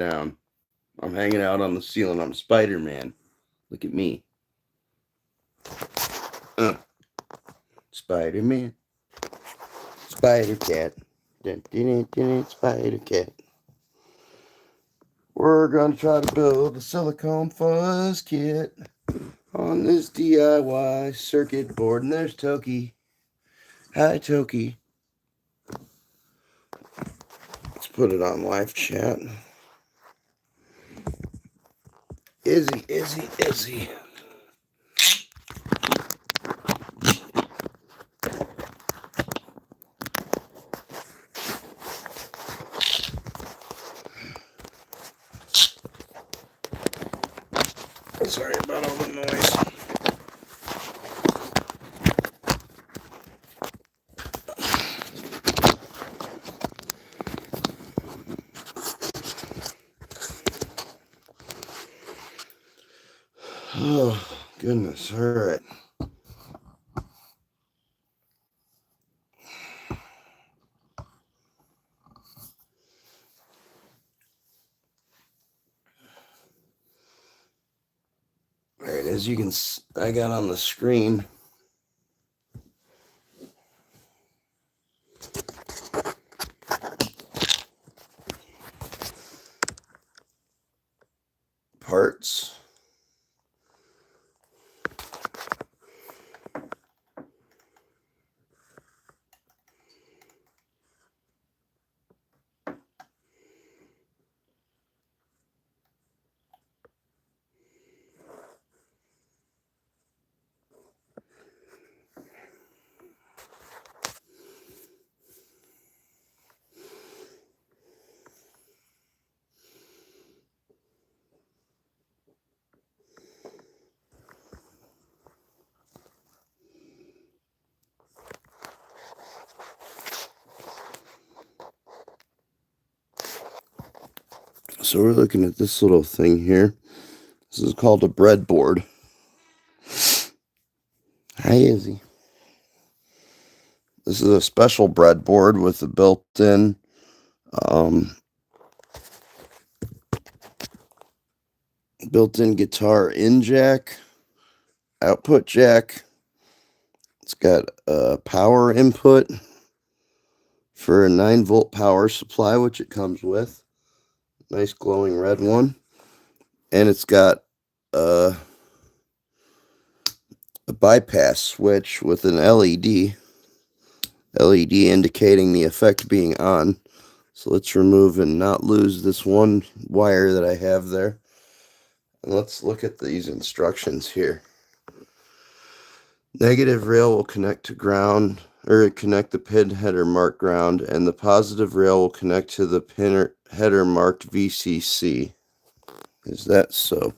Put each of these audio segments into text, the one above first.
down. I'm hanging out on the ceiling. I'm Spider-Man. Look at me. Uh, Spider-Man. Spider Cat. Dun, dun, dun, dun, Spider Cat. We're going to try to build a silicone fuzz kit on this DIY circuit board. And there's Toki. Hi, Toki. Let's put it on live chat. Izzy. Sorry about all the noise. Oh, goodness. All right. All right, as you can see, I got on the screen parts. So we're looking at this little thing here. This is called a breadboard. Hi, Izzy. This is a special breadboard with a built-in guitar in jack, output jack. It's got a power input for a 9-volt power supply, which it comes with. Nice glowing red one. And it's got a bypass switch with an LED indicating the effect being on. So let's remove and not lose this one wire that I have there. And let's look at these instructions here. Negative rail will connect to ground, or connect the pin header marked ground, and the positive rail will connect to the pin header marked VCC. Is that so?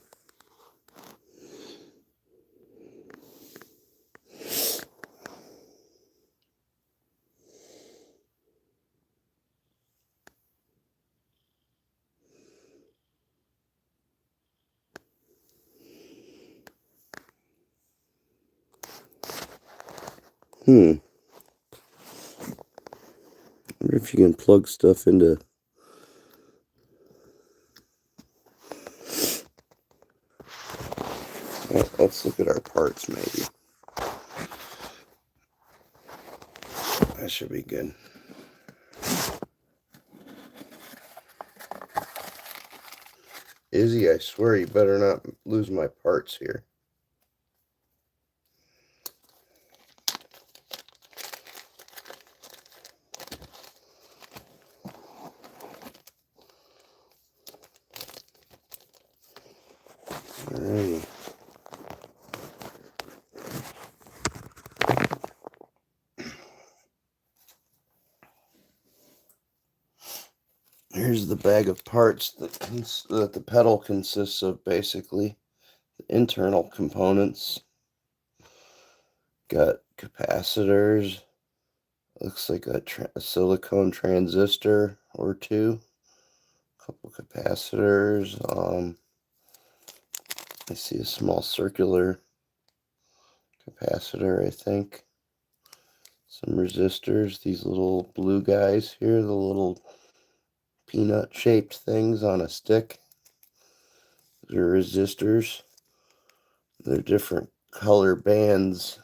I wonder if you can plug stuff into... Well, let's look at our parts, maybe. That should be good. Izzy, I swear you better not lose my parts here. Alrighty. Here's the bag of parts that the pedal consists of, basically. The internal components. Got capacitors. Looks like a silicone transistor or two. A couple capacitors. I see a small circular capacitor, I think. Some resistors. These little blue guys here, the little peanut-shaped things on a stick. They're resistors. They're different color bands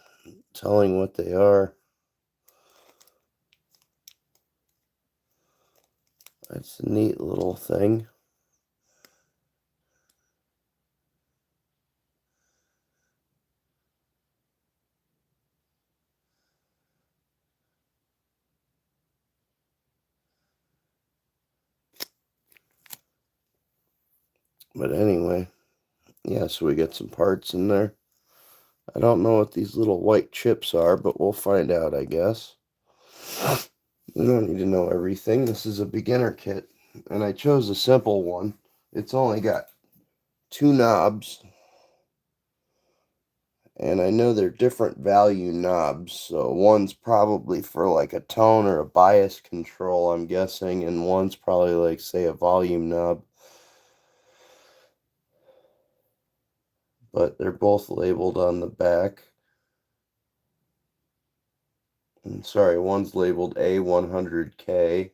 telling what they are. That's a neat little thing. But anyway, yeah, so we got some parts in there. I don't know what these little white chips are, but we'll find out, I guess. You don't need to know everything. This is a beginner kit, and I chose a simple one. It's only got 2 knobs, and I know they're different value knobs, so one's probably for like a tone or a bias control, I'm guessing, and one's probably like, say, a volume knob. But they're both labeled on the back. And sorry, one's labeled A100K.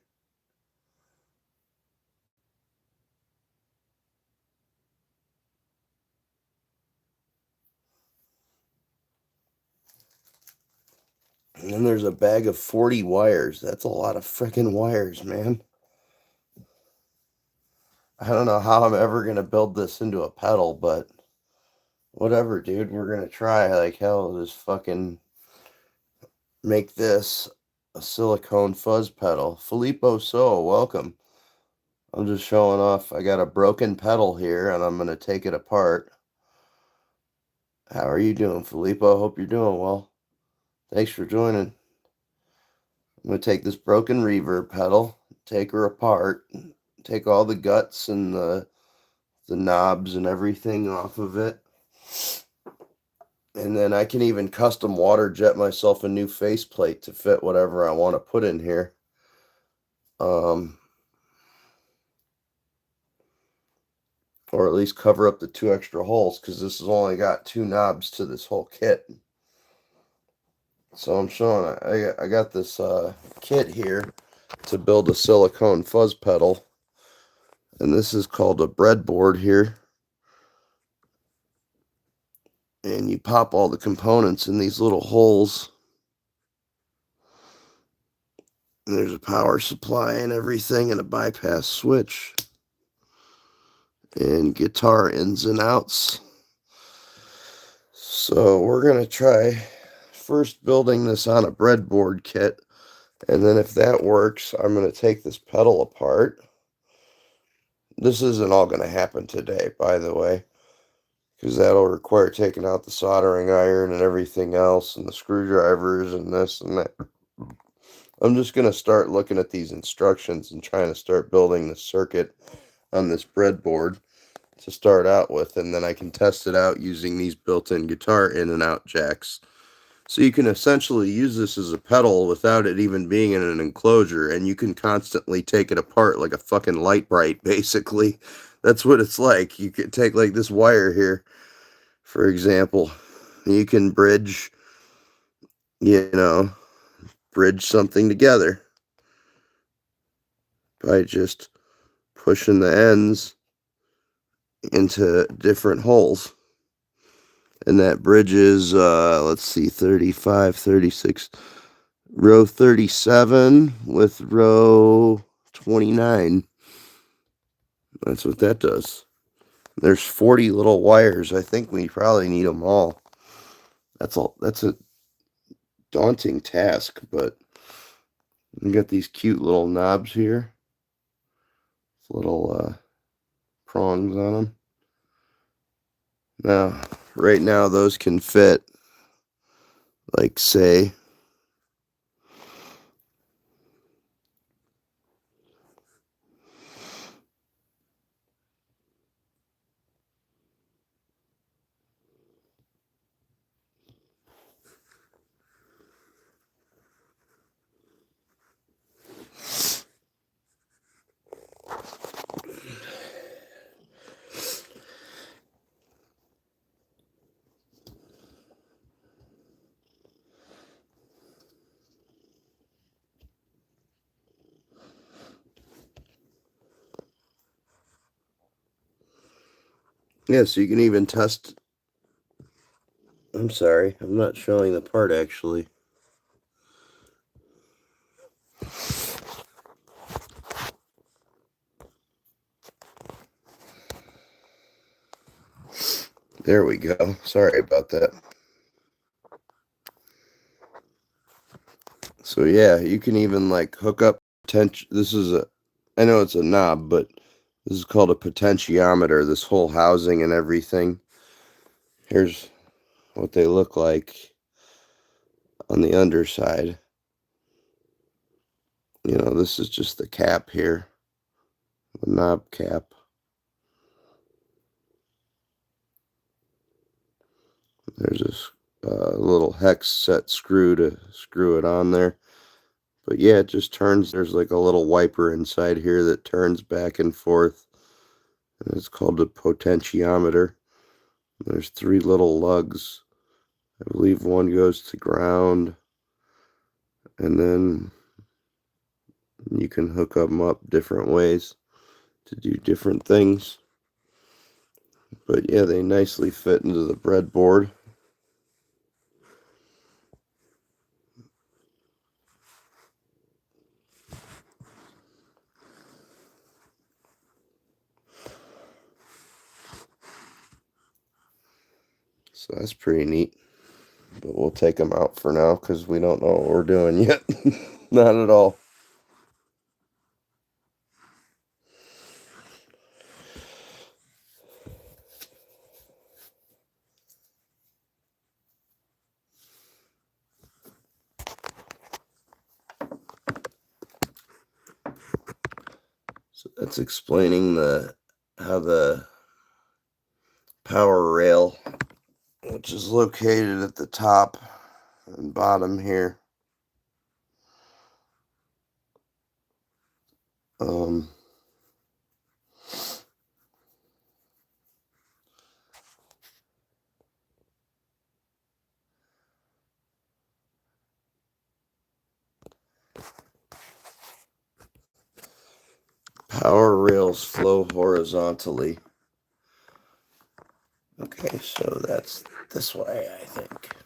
And then there's a bag of 40 wires. That's a lot of freaking wires, man. I don't know how I'm ever going to build this into a pedal, but whatever, dude. We're going to try like hell to just fucking make this a silicone fuzz pedal. Filippo So, welcome. I'm just showing off. I got a broken pedal here, and I'm going to take it apart. How are you doing, Filippo? Hope you're doing well. Thanks for joining. I'm going to take this broken reverb pedal, take her apart, take all the guts and the knobs and everything off of it. And then I can even custom water jet myself a new faceplate to fit whatever I want to put in here. Or at least cover up the 2 extra holes, because this has only got 2 knobs to this whole kit. So I'm showing, I got this kit here to build a silicone fuzz pedal. And this is called a breadboard here. And you pop all the components in these little holes. And there's a power supply and everything, and a bypass switch. And guitar ins and outs. So we're going to try first building this on a breadboard kit. And then if that works, I'm going to take this pedal apart. This isn't all going to happen today, by the way, because that'll require taking out the soldering iron and everything else, and the screwdrivers and this and that. I'm just going to start looking at these instructions and trying to start building the circuit on this breadboard to start out with, and then I can test it out using these built-in guitar in and out jacks. So you can essentially use this as a pedal without it even being in an enclosure, and you can constantly take it apart like a fucking light bright, basically. That's what it's like. You could take like this wire here, for example. You can bridge, bridge something together by just pushing the ends into different holes. And that bridges, let's see, 35, 36, row 37 with row 29. That's what that does. There's 40 little wires. I think we probably need them all. That's a daunting task, but we got these cute little knobs here. Little prongs on them. Now, right now, those can fit, like, say, Yeah, so you can even test. I'm sorry, I'm not showing the part actually. There we go. Sorry about that. So yeah, you can even like hook up this is I know it's a knob, but this is called a potentiometer, this whole housing and everything. Here's what they look like on the underside. You know, this is just the cap here, the knob cap. There's this little hex set screw to screw it on there. But yeah, it just turns. There's like a little wiper inside here that turns back and forth. And it's called a potentiometer. There's 3 little lugs. I believe one goes to ground. And then you can hook them up different ways to do different things. But yeah, they nicely fit into the breadboard. So that's pretty neat. But we'll take them out for now because we don't know what we're doing yet. Not at all. So that's explaining how the power rail, which is located at the top and bottom here, um, power rails flow horizontally. Okay, so that's this way, I think.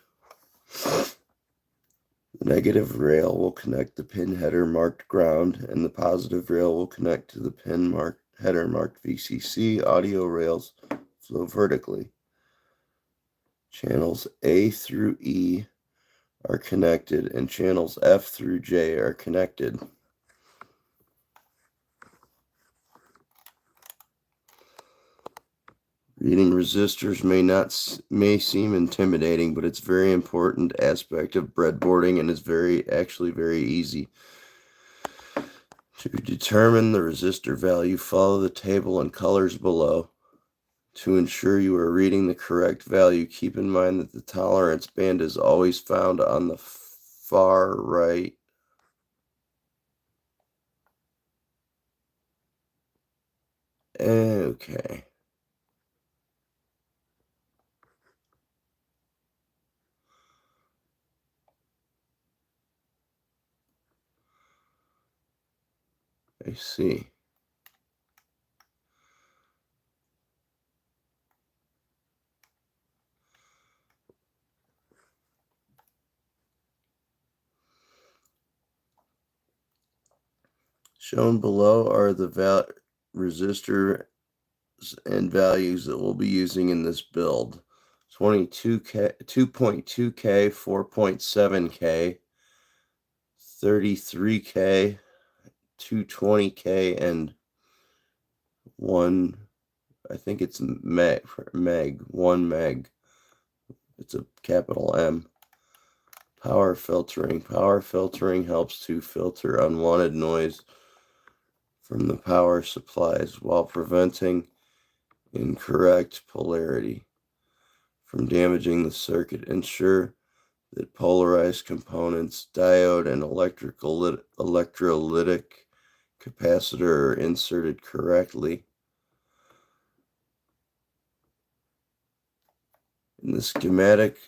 The negative rail will connect the pin header marked ground, and the positive rail will connect to the pin header marked VCC. Audio rails flow vertically. Channels A through E are connected, and channels F through J are connected. Reading resistors may seem intimidating, but it's a very important aspect of breadboarding, and is actually very easy. To determine the resistor value, follow the table and colors below. To ensure you are reading the correct value, keep in mind that the tolerance band is always found on the far right. Okay. I see. Shown below are the resistor and values that we'll be using in this build. 22K, 2.2K, 4.7K, 33K, 220K, and 1, I think it's meg, 1 meg. It's a capital M. Power filtering. Power filtering helps to filter unwanted noise from the power supplies while preventing incorrect polarity from damaging the circuit. Ensure that polarized components, diode, and electrolytic capacitor are inserted correctly. In the schematic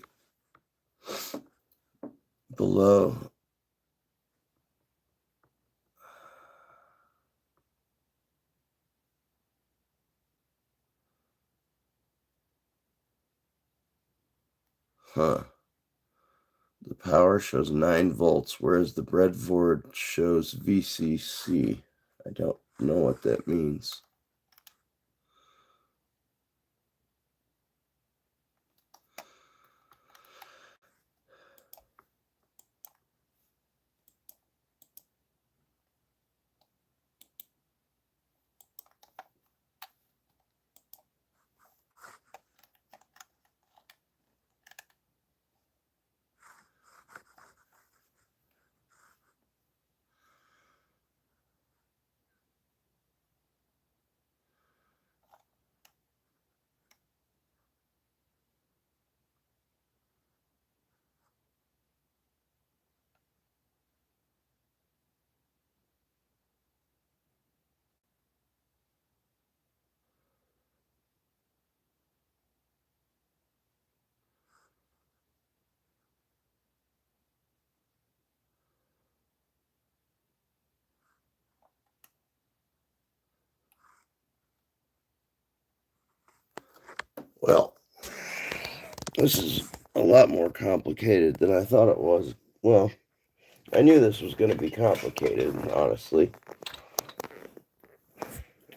below, Huh. The power shows 9 volts, whereas the breadboard shows VCC. I don't know what that means. Well, this is a lot more complicated than I thought it was. Well, I knew this was going to be complicated, honestly.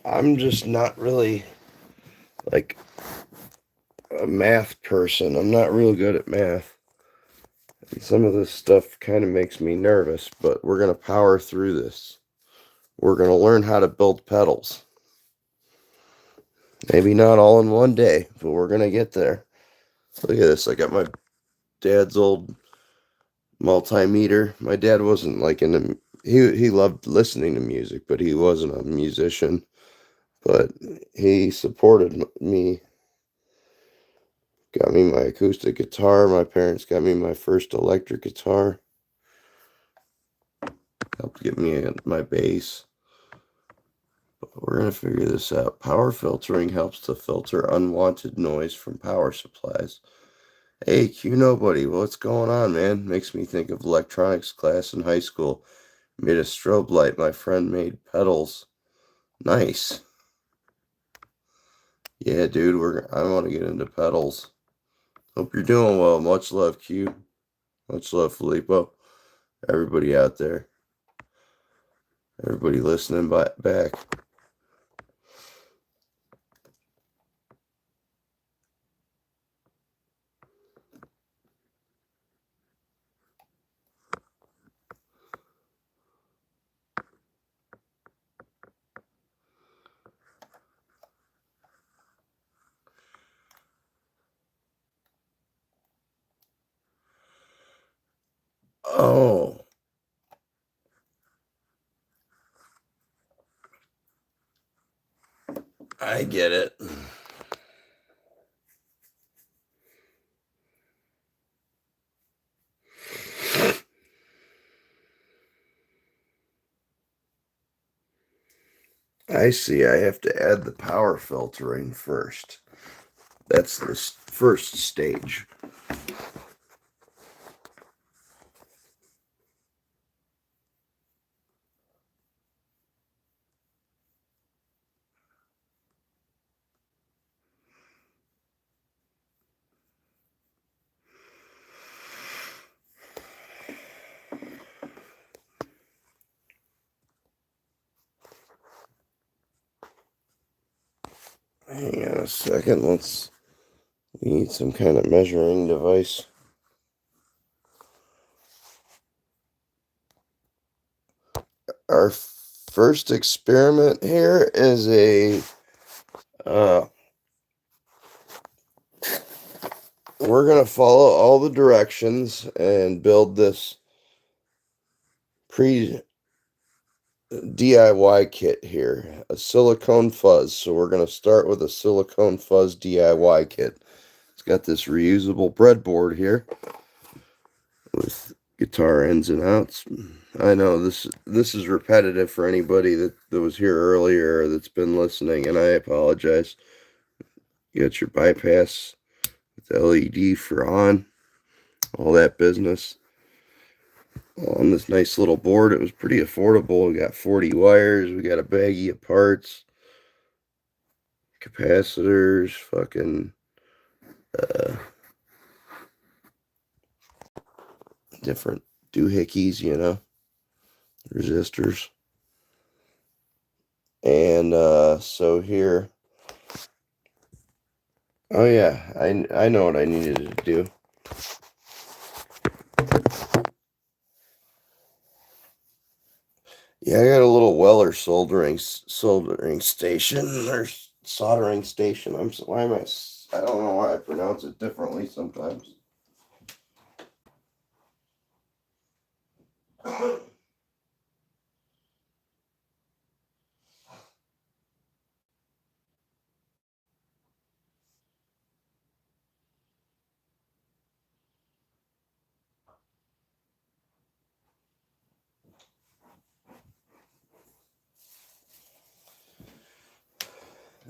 I'm just not really like a math person. I'm not real good at math. And some of this stuff kind of makes me nervous, but we're going to power through this. We're going to learn how to build pedals. Maybe not all in one day, but we're going to get there. Look at this. I got my dad's old multimeter. My dad wasn't like into, he loved listening to music, but he wasn't a musician. But he supported me, got me my acoustic guitar. My parents got me my first electric guitar. Helped get me my bass. But we're going to figure this out. Power filtering helps to filter unwanted noise from power supplies. Hey, Q Nobody, what's going on, man? Makes me think of electronics class in high school. Made a strobe light. My friend made pedals. Nice. Yeah, dude, I want to get into pedals. Hope you're doing well. Much love, Q. Much love, Filippo. Everybody out there. Everybody listening back. Oh, I get it. I see. I have to add the power filtering first. That's the first stage. Hang on a second. We need some kind of measuring device. Our first experiment here is we're going to follow all the directions and build this DIY kit here, a Silicone Fuzz. So we're going to start with a Silicone Fuzz DIY kit. It's got this reusable breadboard here with guitar ins and outs. I know this is repetitive for anybody that was here earlier or that's been listening, and I apologize. You got your bypass with the LED for on, all that business. On this nice little board, it was pretty affordable. We got 40 wires, we got a baggie of parts, capacitors, fucking different doohickeys, you know, resistors. And so here, oh yeah, I know what I needed to do. Yeah, I got a little Weller soldering station or soldering station. Why am I don't know why I pronounce it differently sometimes.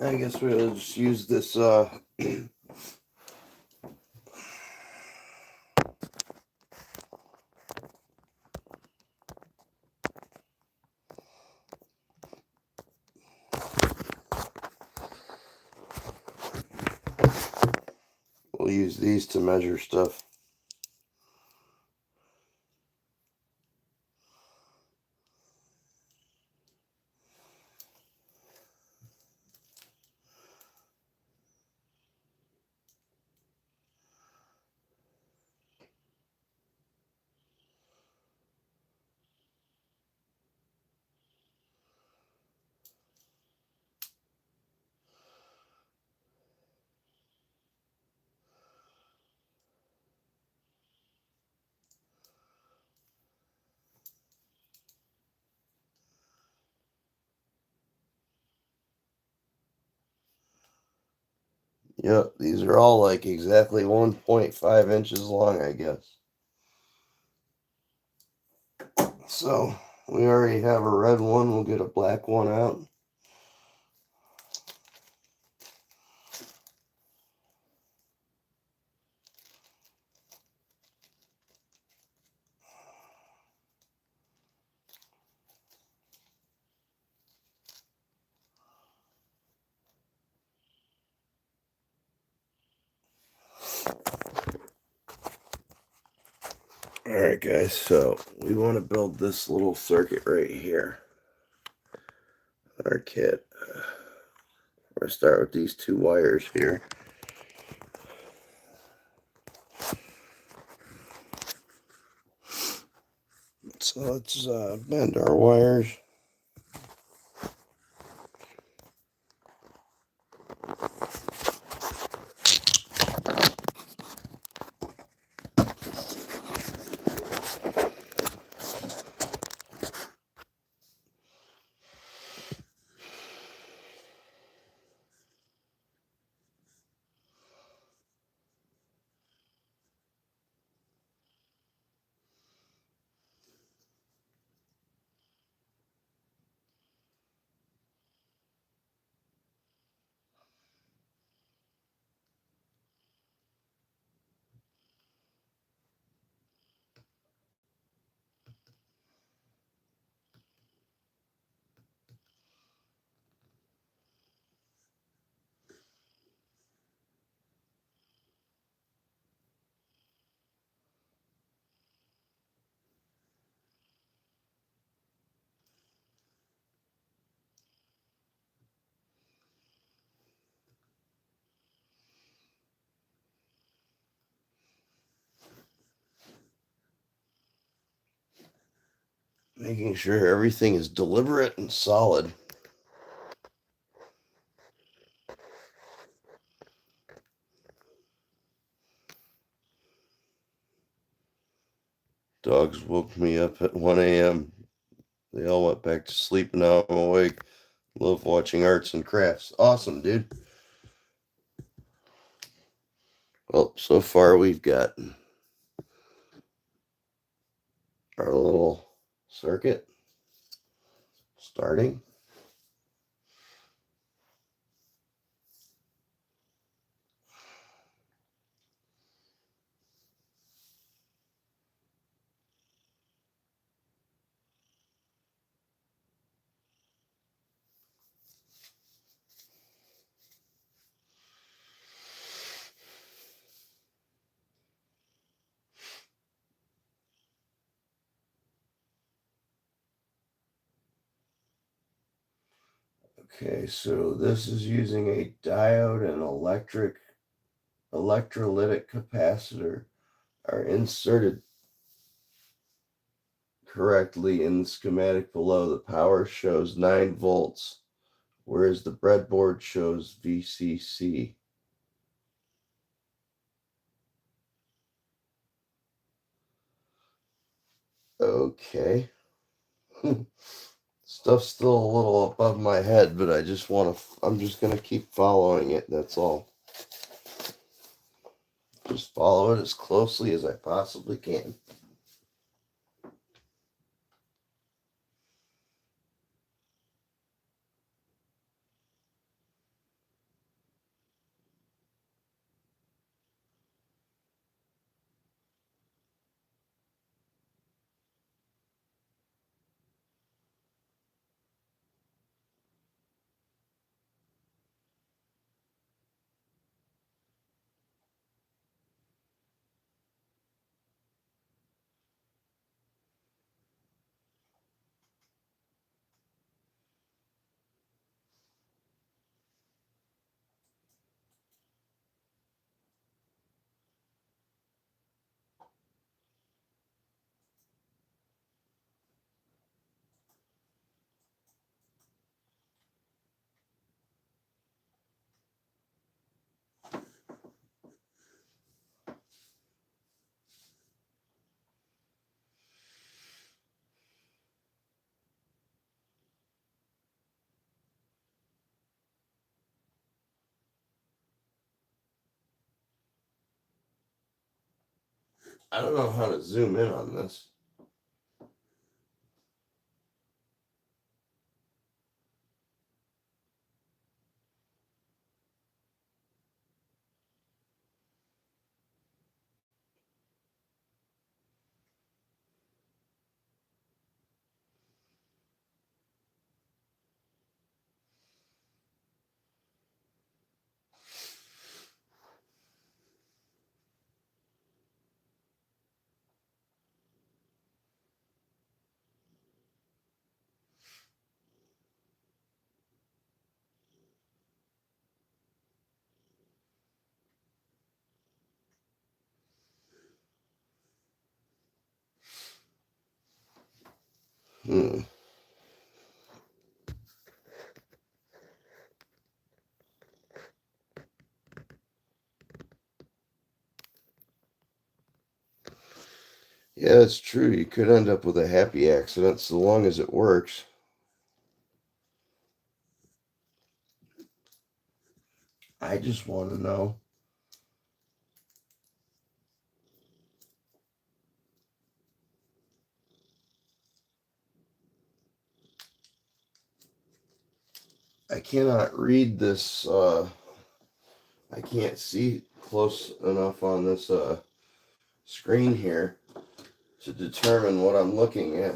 I guess we'll just use this we'll use these to measure stuff. Yep, these are all like exactly 1.5 inches long, I guess. So we already have a red one. We'll get a black one out. Alright guys, so we want to build this little circuit right here. Our kit. We're going to start with these two wires here. So let's bend our wires. Making sure everything is deliberate and solid. Dogs woke me up at 1 a.m. They all went back to sleep and now I'm awake. Love watching arts and crafts. Awesome, dude. Well, so far we've got our little circuit starting. Okay, so this is using a diode and electrolytic capacitor are inserted correctly in the schematic below. The power shows 9 volts, whereas the breadboard shows VCC. Okay. Stuff's still a little above my head, but I'm just going to keep following it, that's all. Just follow it as closely as I possibly can. I don't know how to zoom in on this. Hmm. Yeah, it's true. You could end up with a happy accident so long as it works. I just want to know. I cannot read this. I can't see close enough on this screen here to determine what I'm looking at.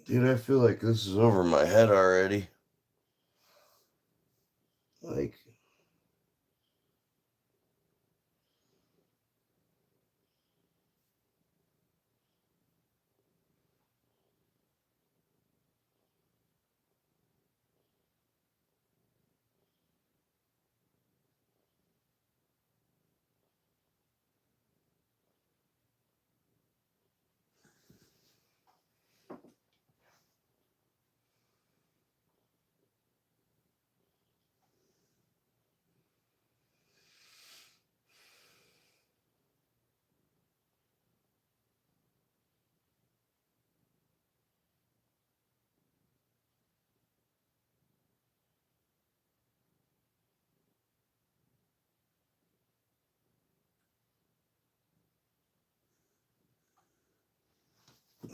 Dude, I feel like this is over my head already. Like,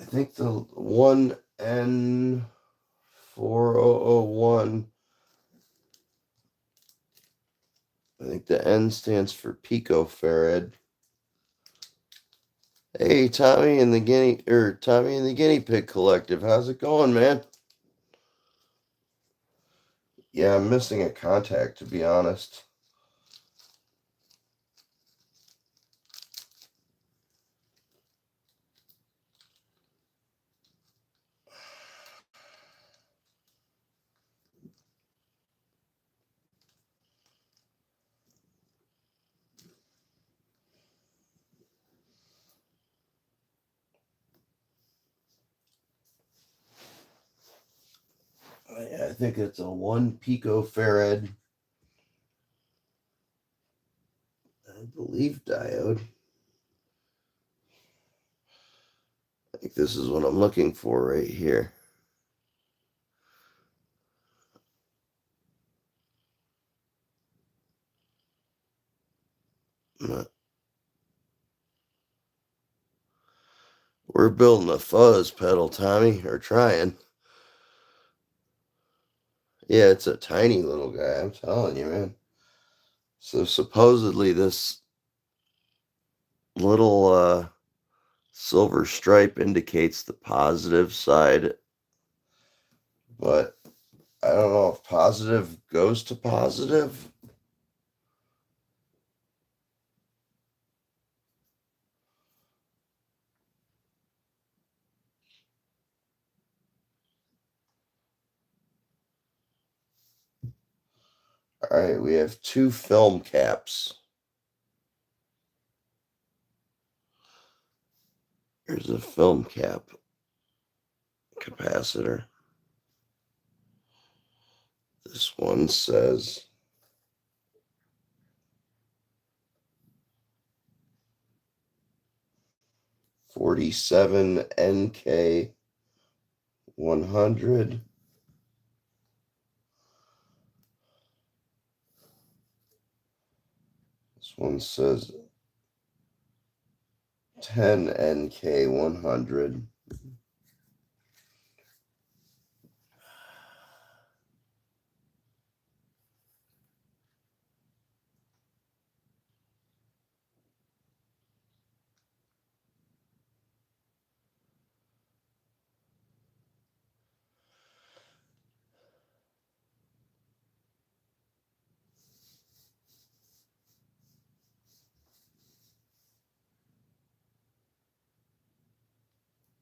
think the 1N4001, I think the N stands for picofarad. Hey, Tommy and the guinea pig collective. How's it going, man? Yeah, I'm missing a contact, to be honest. I think it's a 1 picofarad, I believe, diode. I think this is what I'm looking for right here. We're building a fuzz pedal, Tommy, or trying. Yeah, it's a tiny little guy, I'm telling you, man. So supposedly this little silver stripe indicates the positive side, but I don't know if positive goes to positive. All right, we have 2 film caps. Here's a film cap capacitor. This one says 47 NK 100. This one says 10 NK 100.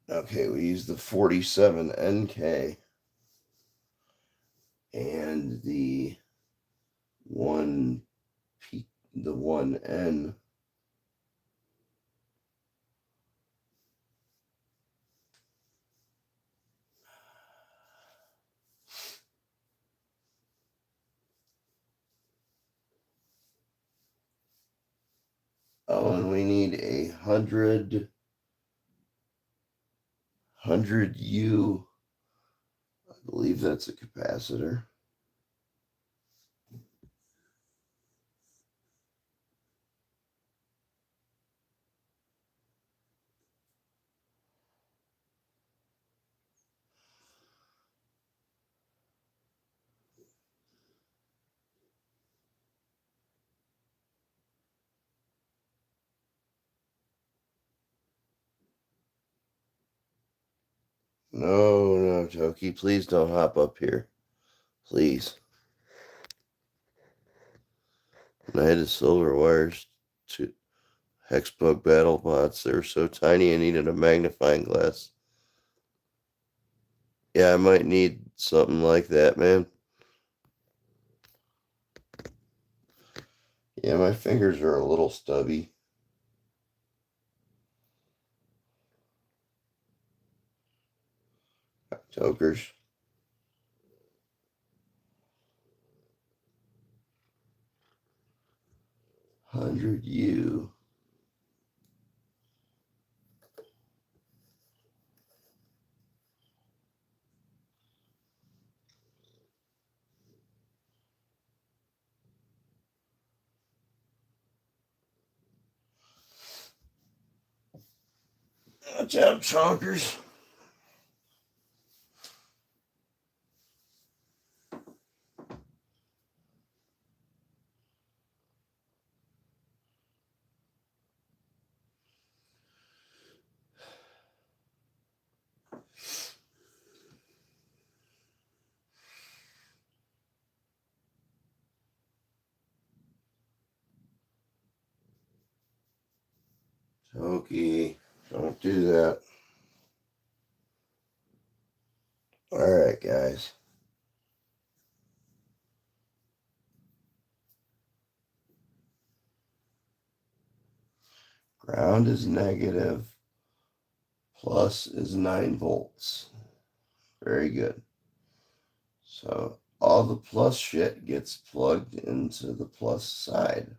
Okay, we use the 47 NK and the 1N. Oh, and we need a 100U. I believe that's a capacitor. No, Jokey, please don't hop up here. Please. And I had the silver wires to Hexbug battle bots. They were so tiny I needed a magnifying glass. Yeah, I might need something like that, man. Yeah, my fingers are a little stubby. Jokers. 100U. Watch out, chonkers. Toki, don't do that. Alright, guys. Ground is negative. Plus is 9 volts. Very good. So all the plus shit gets plugged into the plus side.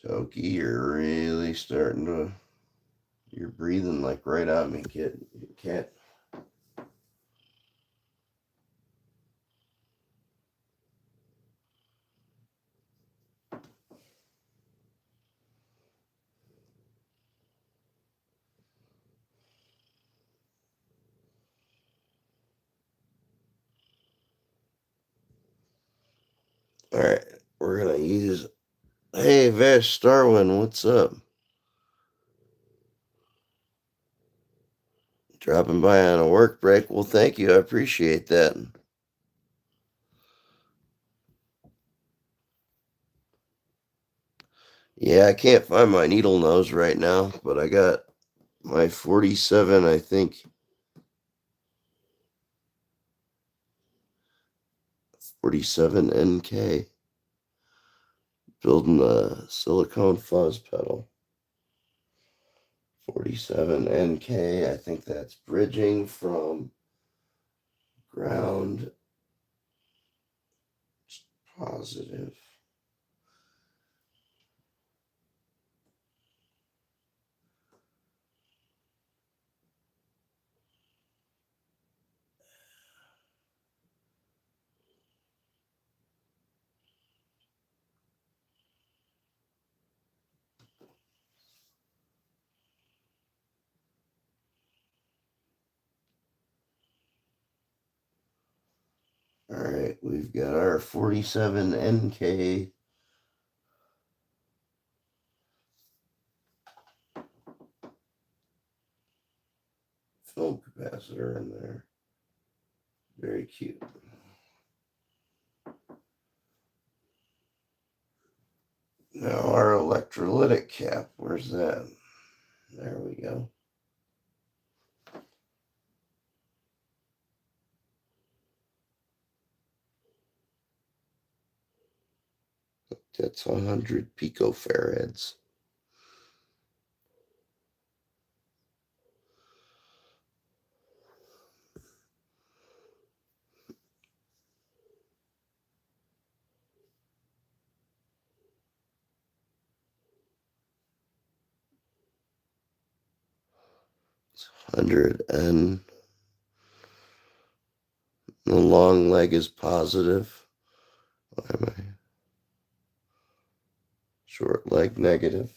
Toki, you're really starting to... You're breathing like right on me, kid. You can't... Alright, we're gonna use... Hey, Vash Starwin, what's up? Dropping by on a work break. Well, thank you. I appreciate that. Yeah, I can't find my needle nose right now, but I got my 47, I think, 47 NK. Building a Silicone Fuzz Pedal. 47 NK, I think that's bridging from ground positive. Alright, we've got our 47 NK film capacitor in there. Very cute. Now our electrolytic cap, where's that? There we go. That's 100 picofarads. It's 100 N. The long leg is positive. Why am I? Short leg negative.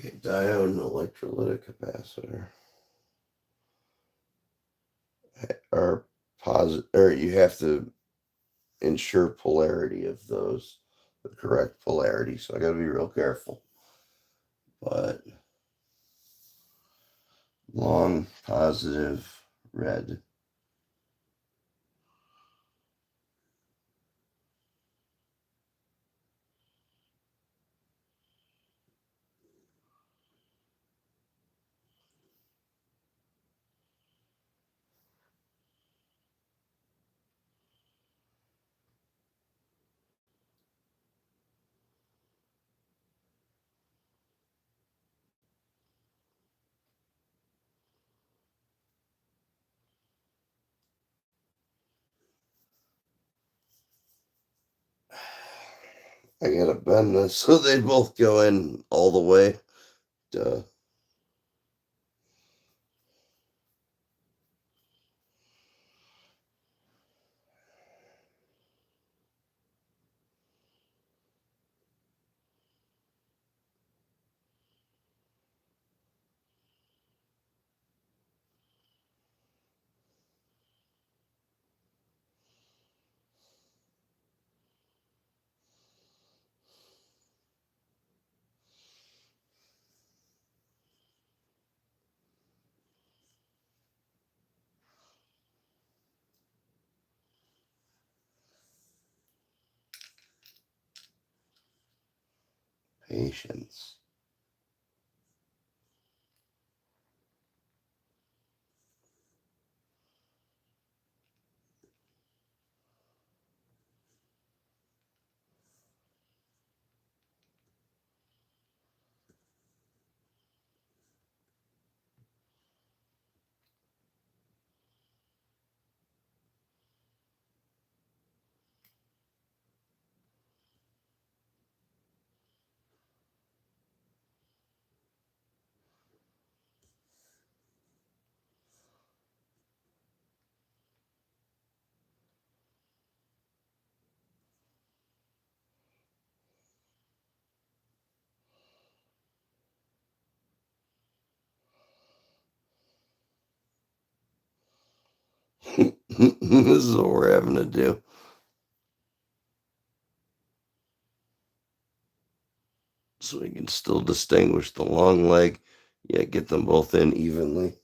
Okay, diode and electrolytic capacitor are positive, or you have to ensure polarity of those, the correct polarity. So I got to be real careful. But long positive red. I gotta bend this so they both go in all the way. Duh. Patience. This is what we're having to do. So we can still distinguish the long leg, yet get them both in evenly.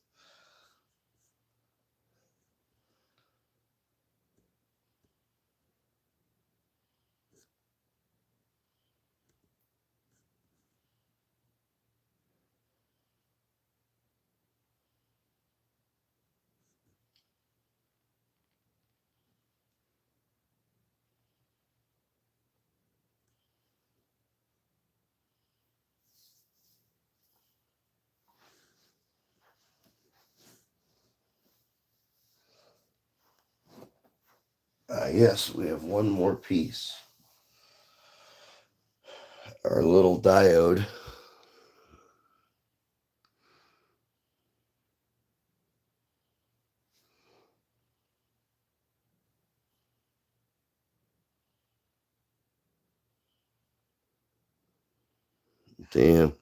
Yes, we have one more piece. Our little diode. Damn.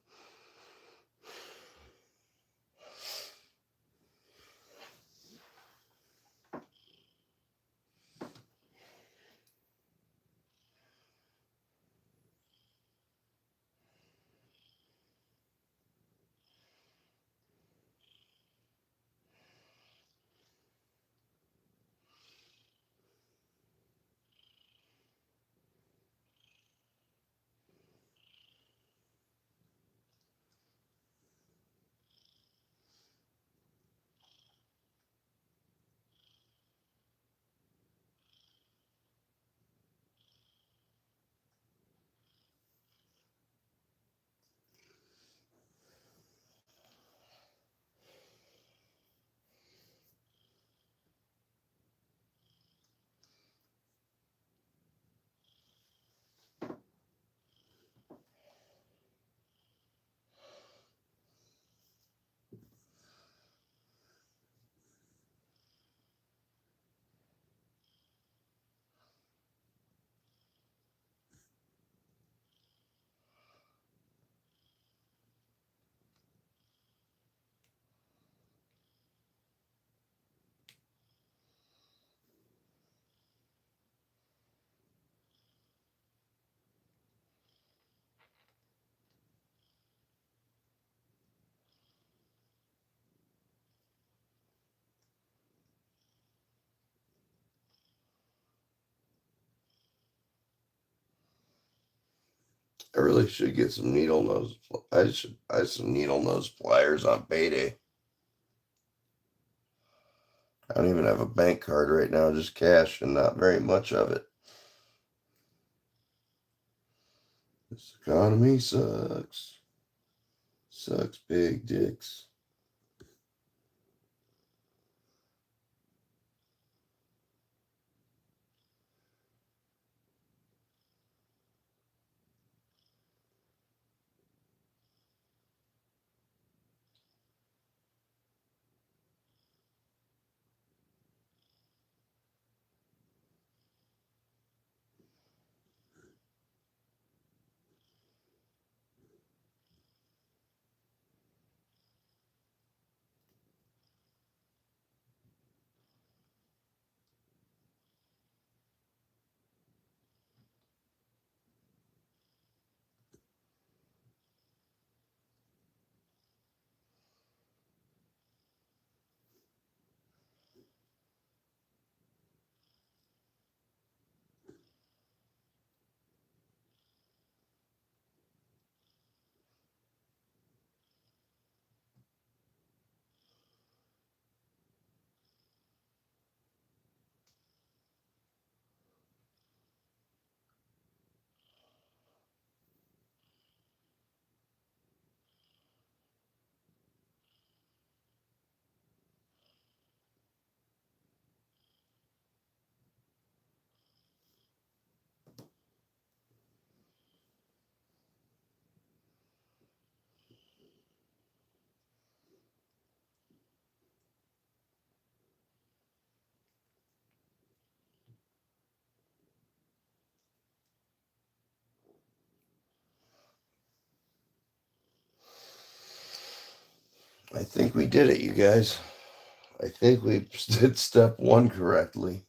I really should get some needle nose. I should buy some needle nose pliers on payday. I don't even have a bank card right now, just cash and not very much of it. This economy sucks. Sucks big dicks. I think we did it, you guys. I think we did step one correctly.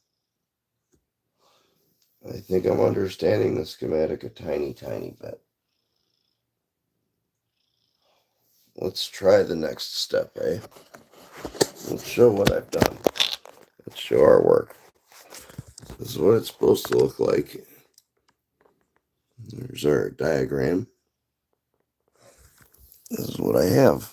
I think I'm understanding the schematic a tiny, tiny bit. Let's try the next step, eh? Let's show what I've done. Let's show our work. This is what it's supposed to look like. There's our diagram. This is what I have.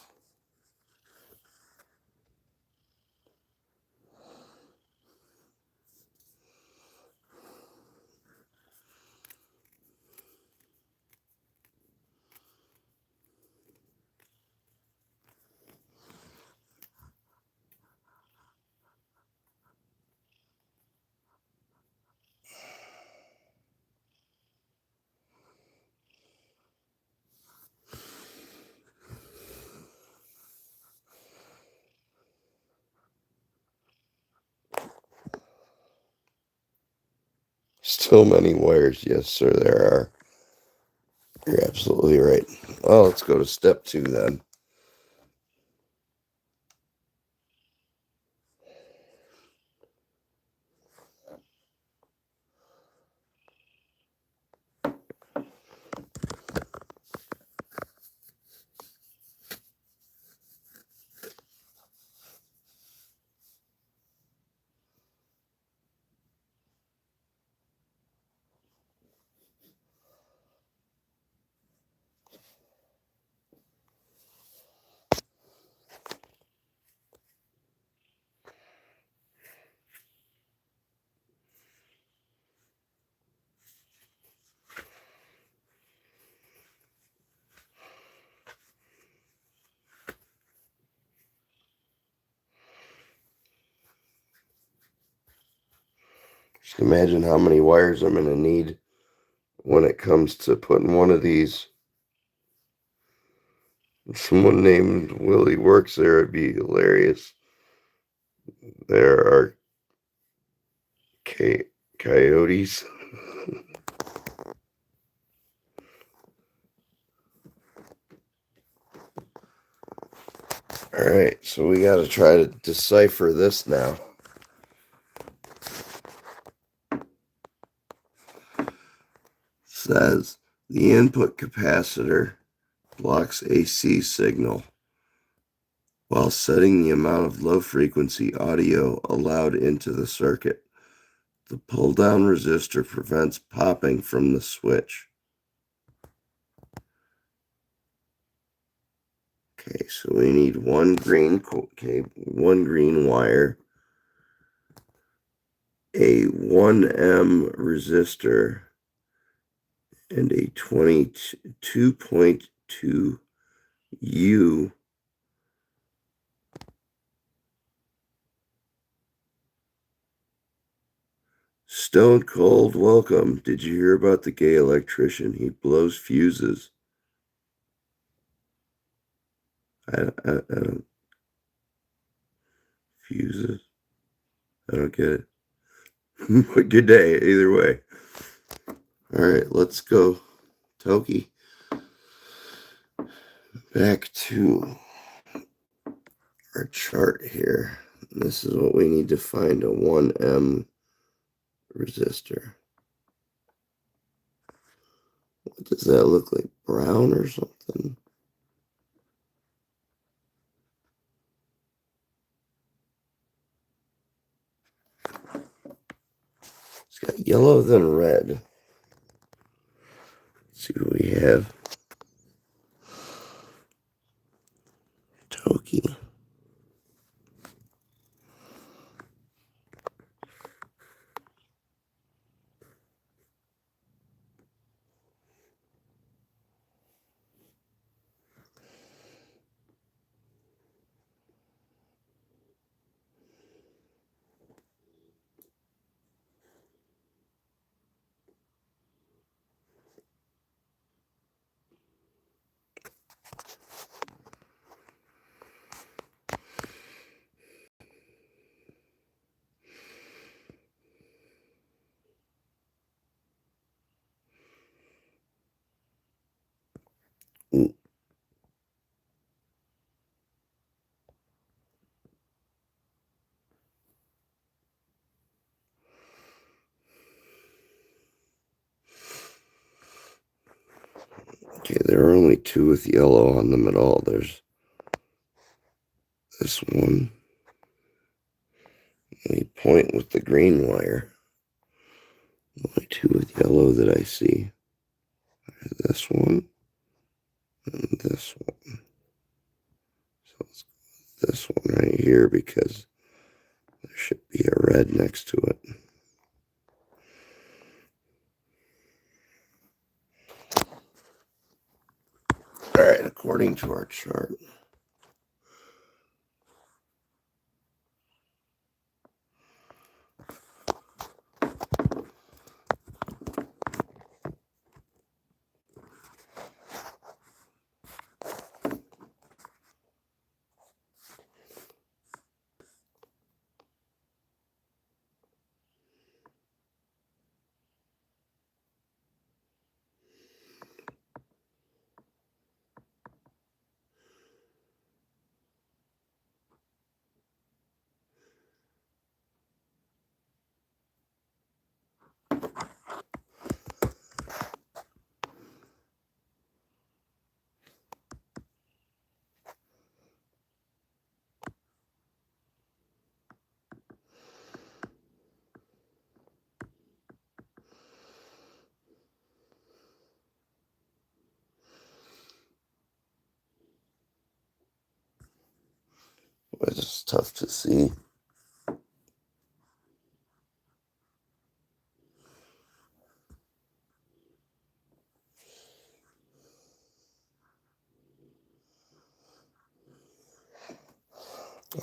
Still many wires. Yes, sir, there are. You're absolutely right. Well, let's go to step two then. Just imagine how many wires I'm going to need when it comes to putting one of these. If someone named Willie works there, it'd be hilarious. There are coyotes. Alright, so we got to try to decipher this now. It says the input capacitor blocks AC signal while setting the amount of low-frequency audio allowed into the circuit. The pull-down resistor prevents popping from the switch. Okay, so we need one green wire, a 1M resistor, and a 22.2 U Stone Cold welcome. Did you hear about the gay electrician? He blows fuses. I don't fuses. I don't get it. But good day, either way. All right, let's go, Toki. Back to our chart here. This is what we need to find, a 1M resistor. What does that look like? Brown or something? It's got yellow then red. Let's see what we have. Toki. Ooh. Okay, there are only two with yellow on them at all. There's this one. We point with the green wire. Only two with yellow that I see. This one and this one. So let's go with this one right here because there should be a red next to it. All right, according to our chart, it's tough to see.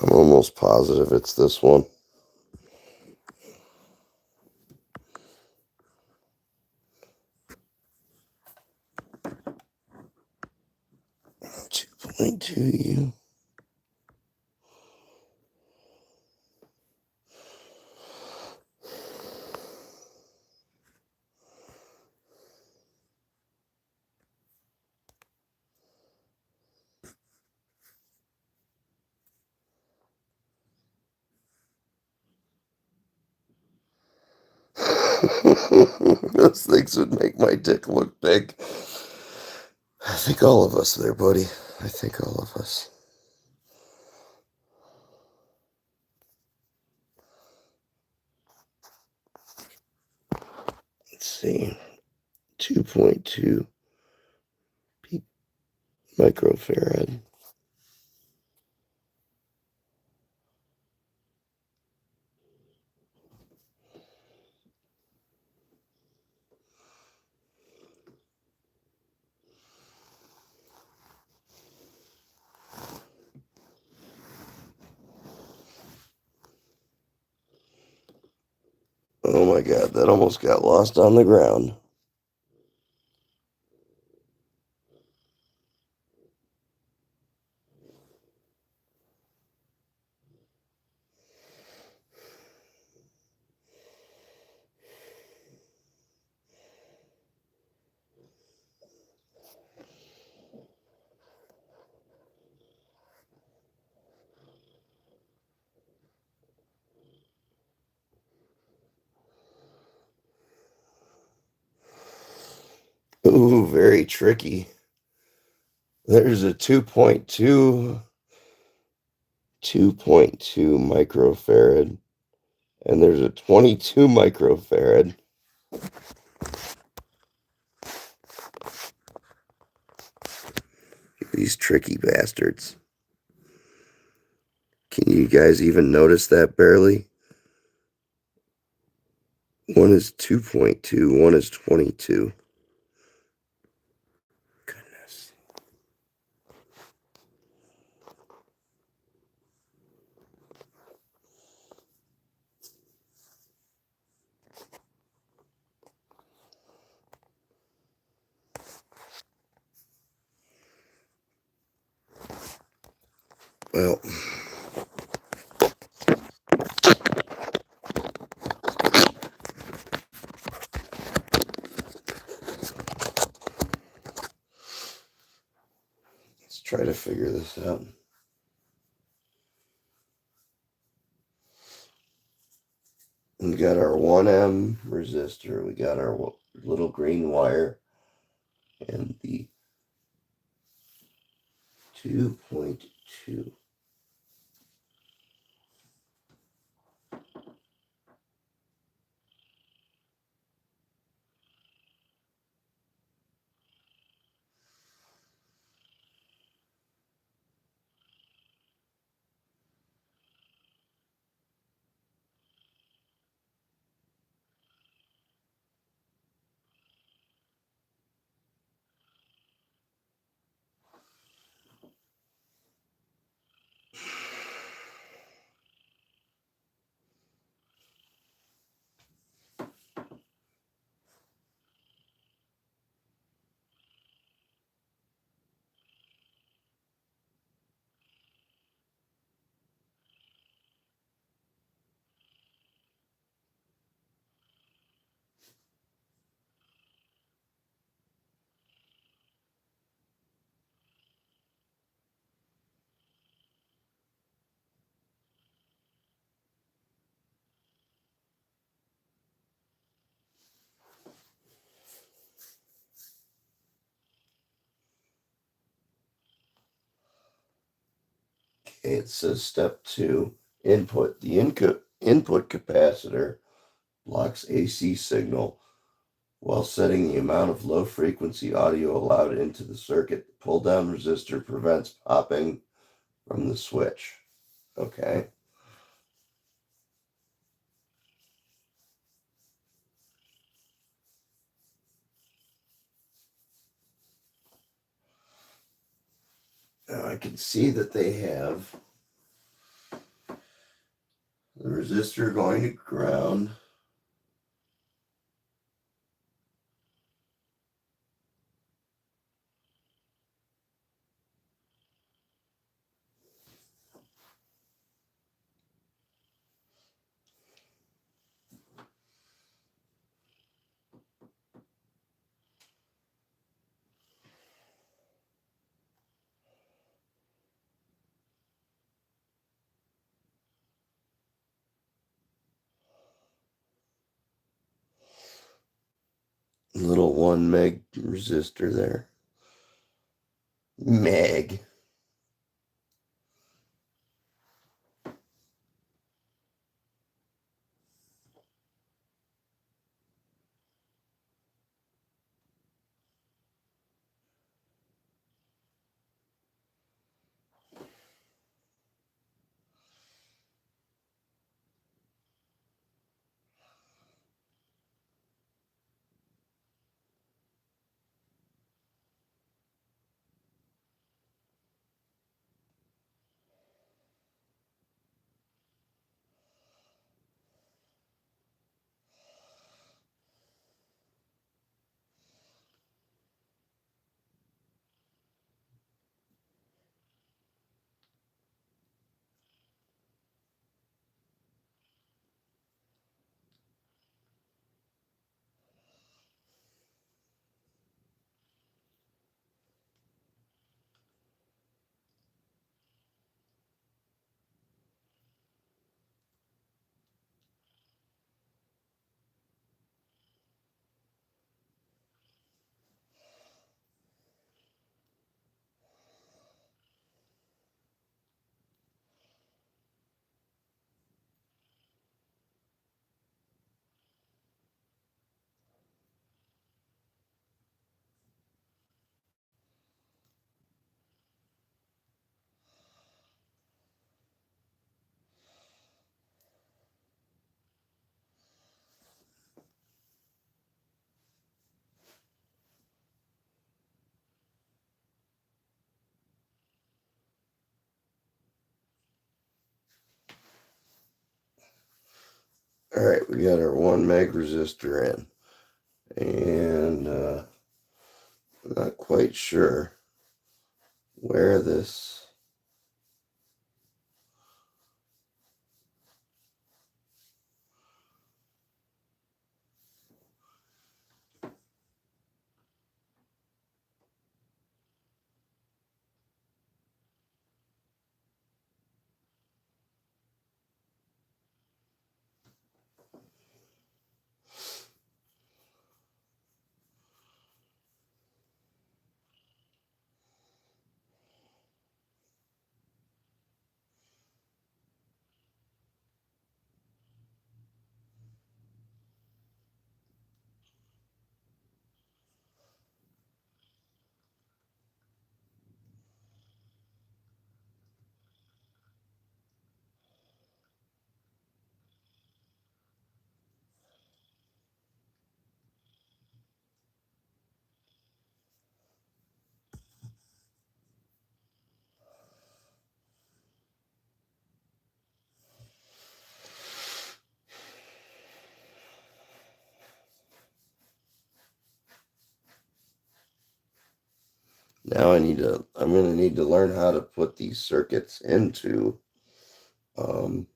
I'm almost positive it's this one. .2 U. Those things would make my dick look big. I think all of us there, buddy. I think all of us. Let's see. 2.2 microfarad. Oh my God, that almost got lost on the ground. Ooh, very tricky. There's a 2.2 microfarad, and there's a 22 microfarad. These tricky bastards. Can you guys even notice that barely? One is 2.2, one is 22. Goodness. Well, let's try to figure this out. We got our 1M resistor, we got our little green wire, and the 2.2. It says step 2, input. The input capacitor blocks AC signal while setting the amount of low frequency audio allowed into the circuit. The pull down resistor prevents popping from the switch. Okay. Now I can see that they have the resistor going to ground. Little 1 meg resistor there. Meg. Alright, we got our 1 meg resistor in. And I'm not quite sure where this now I'm gonna need to learn how to put these circuits into um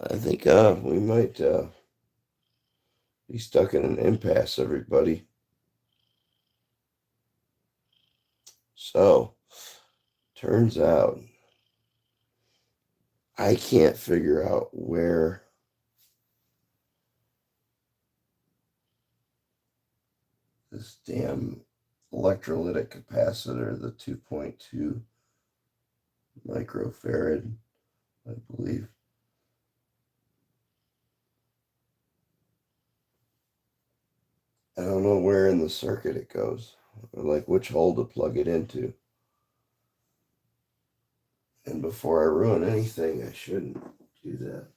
I think we might be stuck in an impasse, everybody. So, turns out I can't figure out where this damn electrolytic capacitor, the 2.2 microfarad, I believe. I don't know where in the circuit it goes, or like which hole to plug it into. And before I ruin anything, I shouldn't do that.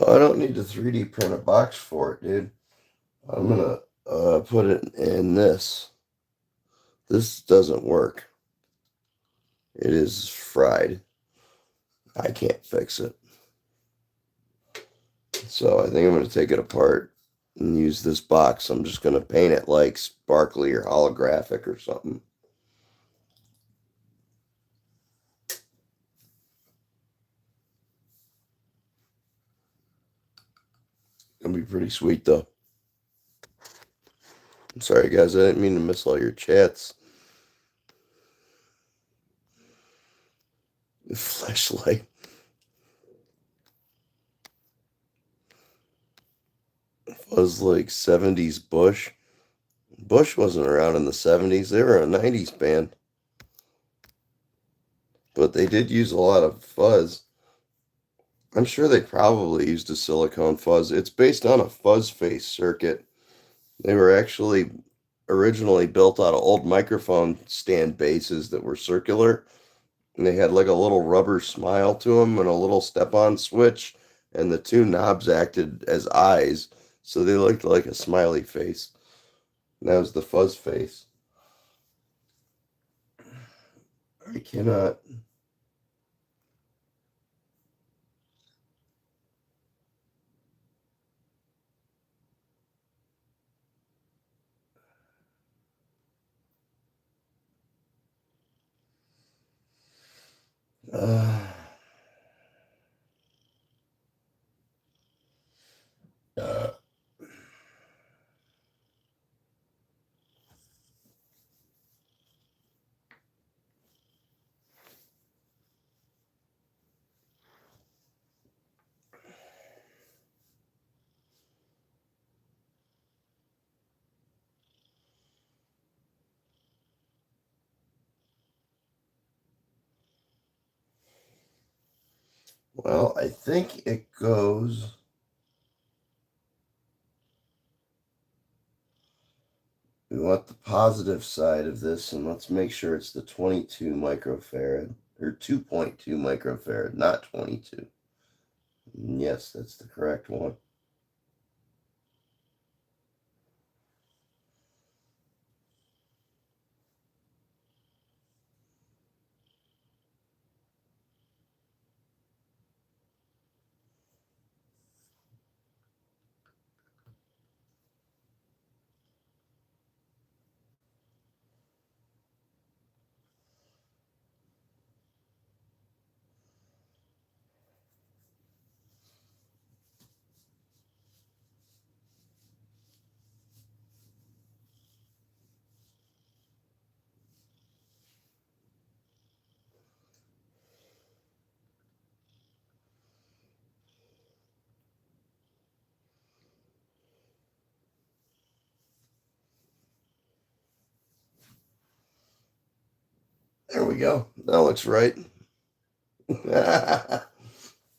I don't need to 3D print a box for it, dude. I'm gonna put it in this. This doesn't work. It is fried. I can't fix it. So I think I'm gonna take it apart and use this box. I'm just gonna paint it like sparkly or holographic or something. Gonna be pretty sweet though. I'm sorry guys, I didn't mean to miss all your chats. Flashlight. Was like 70s Bush. Bush wasn't around in the 70s. They were a 90s band. But they did use a lot of fuzz. I'm sure they probably used a silicone fuzz. It's based on a fuzz face circuit. They were actually originally built out of old microphone stand bases that were circular. And they had like a little rubber smile to them and a little step-on switch. And the two knobs acted as eyes. So they looked like a smiley face. And that was the fuzz face. I cannot. Uh, uh, well, I think it goes. We want the positive side of this, and let's make sure it's the 22 microfarad, or 2.2 microfarad, not 22. Yes, that's the correct one. There we go. That looks right.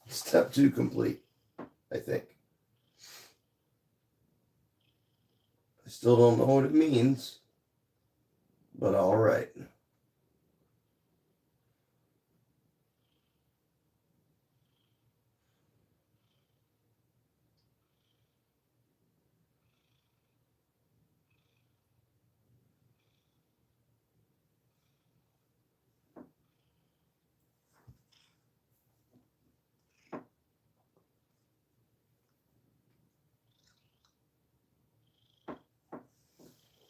Step 2 complete, I think. I still don't know what it means, but all right.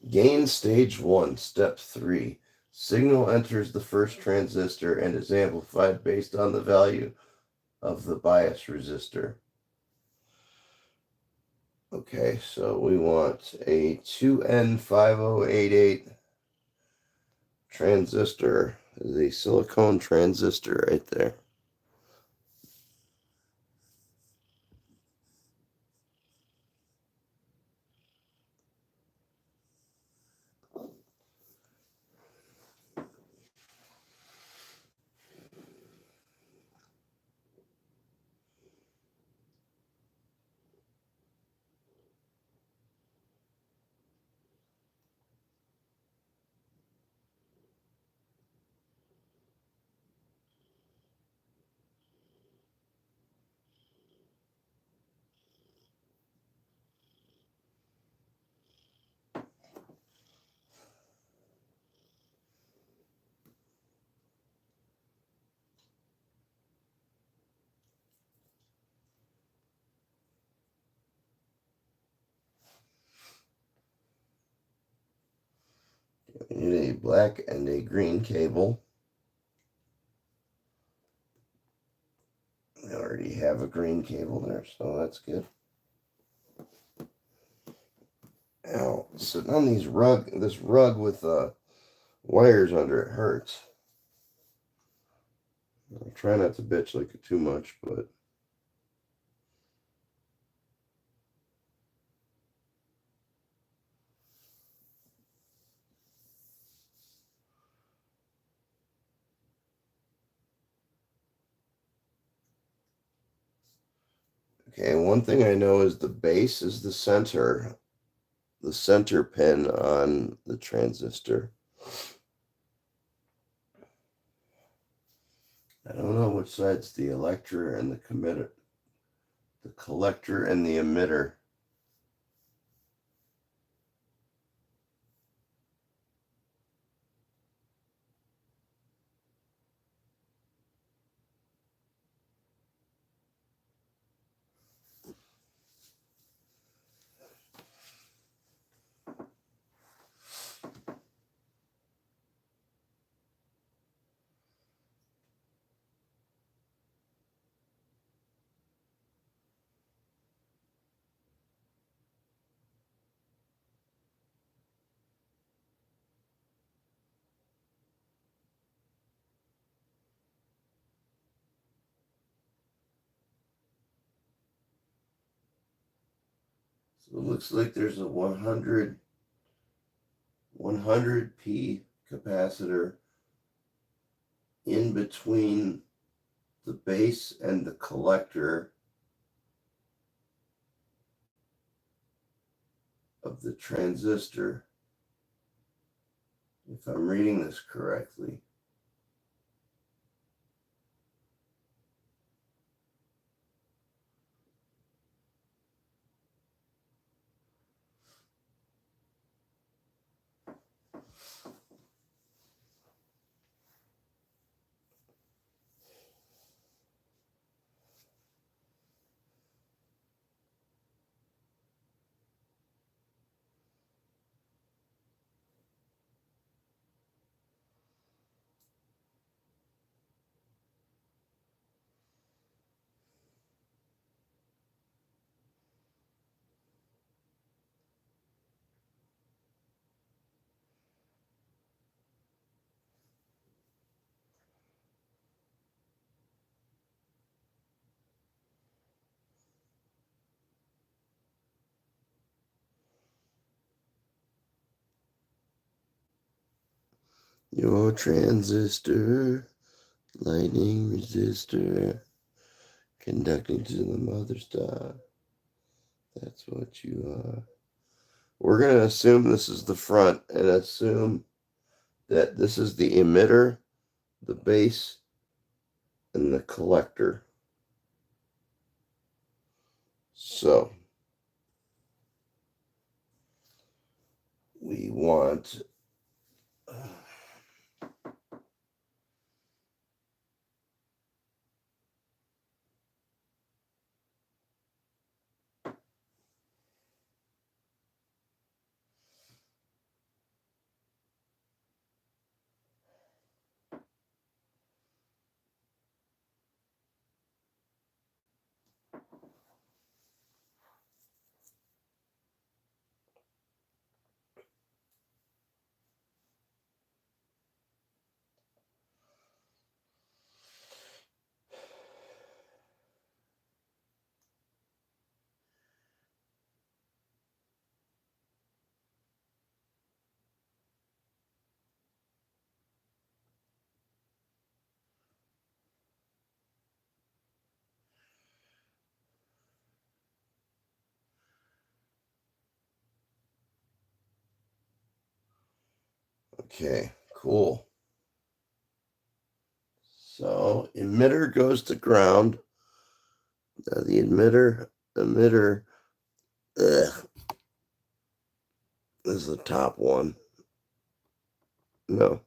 Gain stage 1, step 3. Signal enters the first transistor and is amplified based on the value of the bias resistor. Okay, so we want a 2N5088 transistor, the silicone transistor right there. black and a green cable. I already have a green cable there, so that's good. Ow, sitting on this rug with wires under it hurts. I try not to bitch like it too much, but okay, one thing I know is the base is the center pin on the transistor. I don't know which side's the collector and the emitter. The collector and the emitter. So it looks like there's a 100p capacitor in between the base and the collector of the transistor, if I'm reading this correctly. Your transistor, lightning resistor, conducting to the mother star. That's what you are. We're going to assume this is the front and assume that this is the emitter, the base, and the collector. So we want okay, cool. So emitter goes to ground. Now the emitter, ugh, this is the top one. No,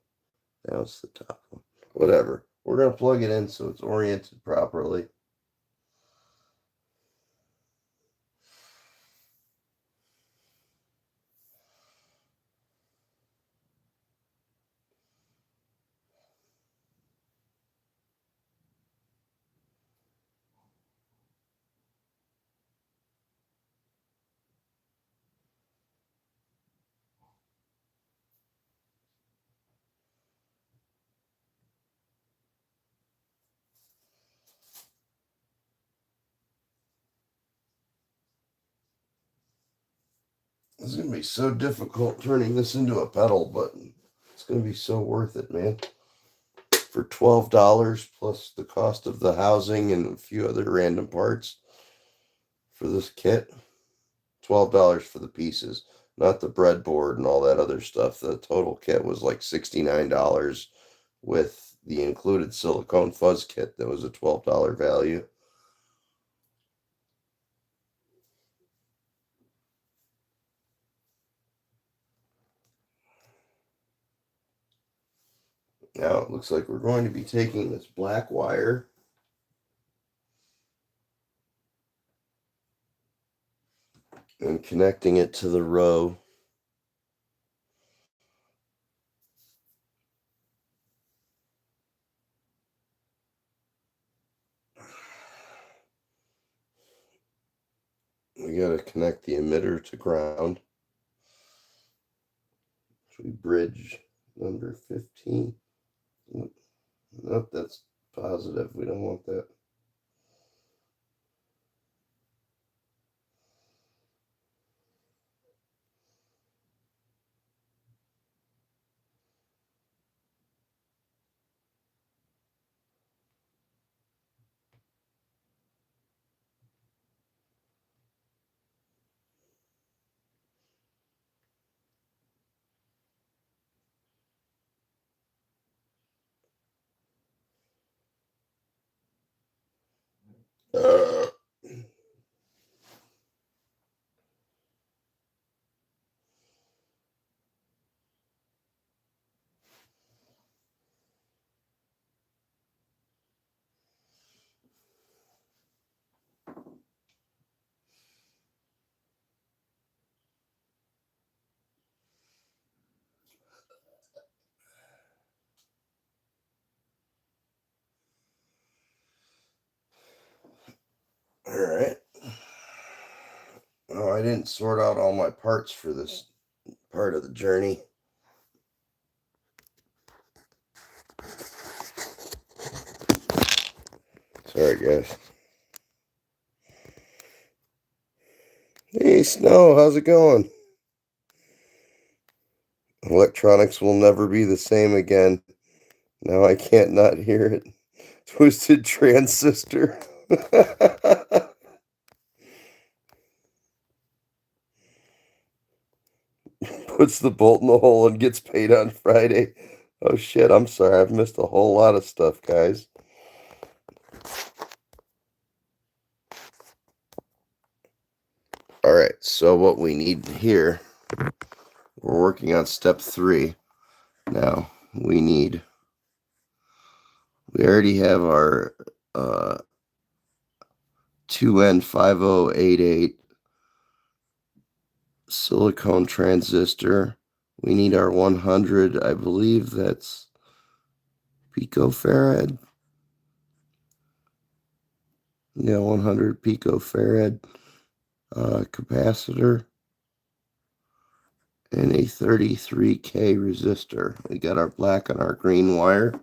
now it's the top one. Whatever. We're going to plug it in so it's oriented properly. It's going to be so difficult turning this into a pedal, but it's going to be so worth it, man. For $12 plus the cost of the housing and a few other random parts for this kit. $12 for the pieces, not the breadboard and all that other stuff. The total kit was like $69 with the included Silicone Fuzz kit. That was a $12 value. Now it looks like we're going to be taking this black wire and connecting it to the row. We got to connect the emitter to ground. So we bridge number 15. Nope, that's positive. We don't want that. Uh, all right. Oh, I didn't sort out all my parts for this part of the journey. Sorry, guys. Hey, Snow, how's it going? Electronics will never be the same again. Now I can't not hear it. Twisted transistor. Puts the bolt in the hole and gets paid on Friday. Oh shit, I'm sorry. I've missed a whole lot of stuff, guys. All right, so what we need here, we're working on step 3. Now, we already have our 2N5088 silicone transistor. We need our 100, I believe that's picofarad. Yeah, 100 picofarad capacitor and a 33K resistor. We got our black and our green wire.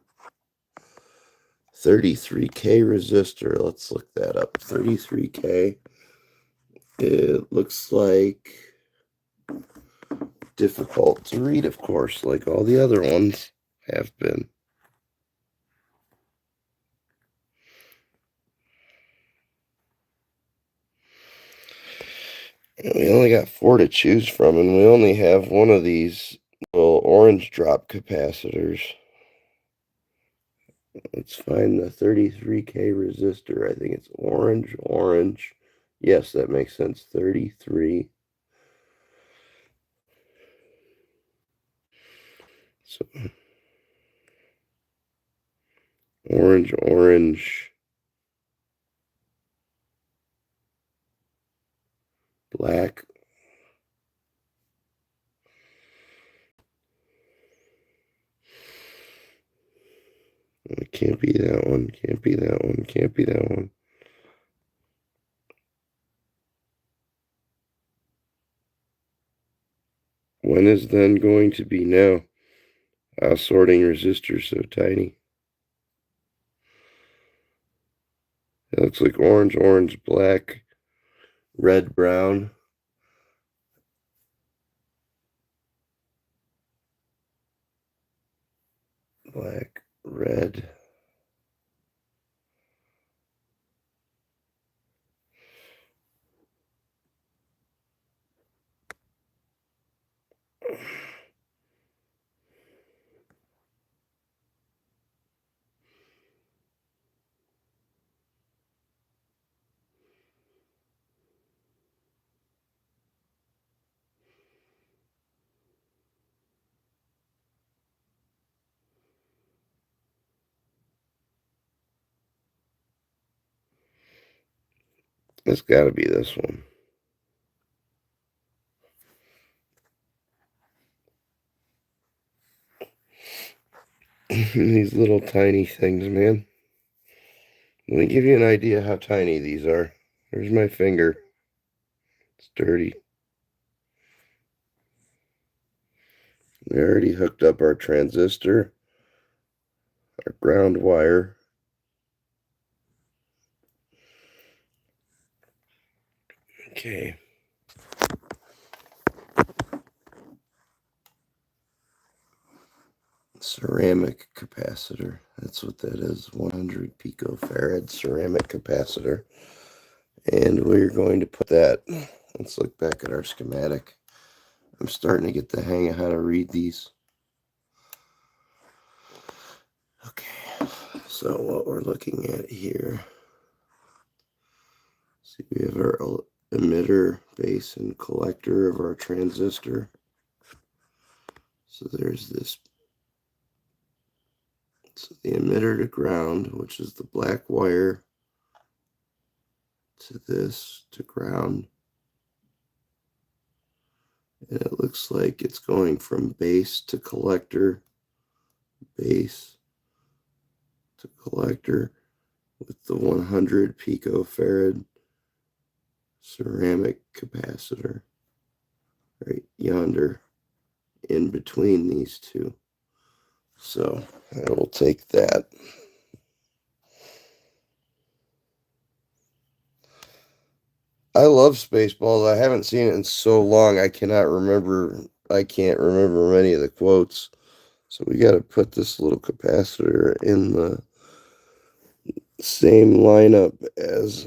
33K resistor. Let's look that up. 33K. It looks like difficult to read, of course, like all the other ones have been. And we only got 4 to choose from, and we only have one of these little orange drop capacitors. Let's find the 33K resistor. I think it's orange. Yes, that makes sense. 33. So orange, black. It can't be that one. Can't be that one. Can't be that one. When is then going to be now? Sorting resistors so tiny. It looks like orange, black, red, brown. black, red. It's got to be this one. These little tiny things, man. Let me give you an idea how tiny these are. There's my finger. It's dirty. We already hooked up our transistor, our ground wire. Okay. Ceramic capacitor. That's what that is. 100 picofarad ceramic capacitor. And we're going to put that. Let's look back at our schematic. I'm starting to get the hang of how to read these. Okay. So what we're looking at here. See, we have our emitter, base, and collector of our transistor. So there's this. So the emitter to ground, which is the black wire, to this, to ground. And it looks like it's going from base to collector, base to collector, with the 100 picofarad ceramic capacitor right yonder in between these two. So I will take that. I love Spaceballs. I haven't seen it in so long. I can't remember many of the quotes. So we got to put this little capacitor in the same lineup as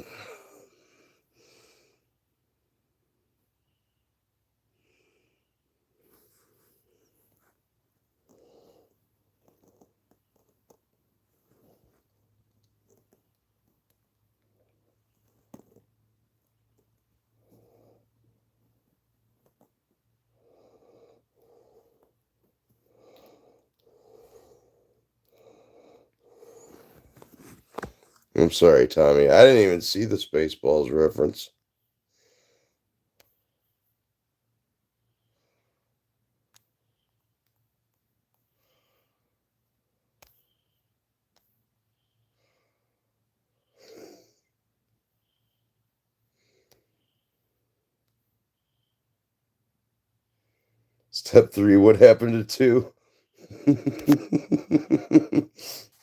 I'm sorry, Tommy. I didn't even see the Spaceballs reference. Step 3, what happened to 2?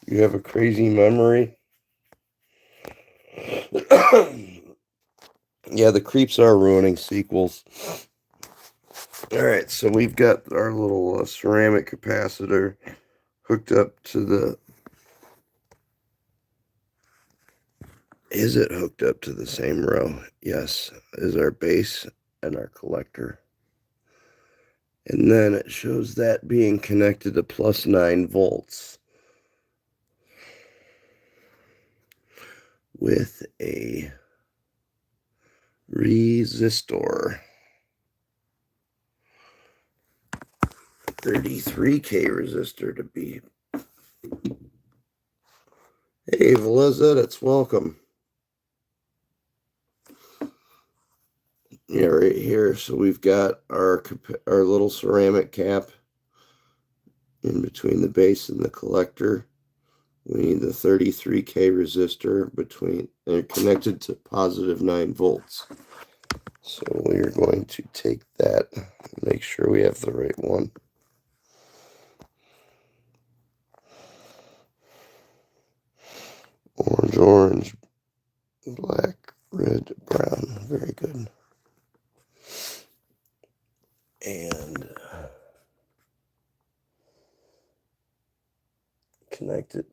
You have a crazy memory. Yeah, the creeps are ruining sequels. Alright, so we've got our little ceramic capacitor hooked up to the... Is it hooked up to the same row? Yes, is our base and our collector. And then it shows that being connected to plus 9 volts with a resistor. 33K resistor to be. Hey, Velizet, it's welcome. Yeah, right here. So we've got our little ceramic cap in between the base and the collector. We need the 33K resistor between. They're connected to positive 9 volts. So we're going to take that and make sure we have the right one. Orange, orange, black, red, brown. Very good. And connect it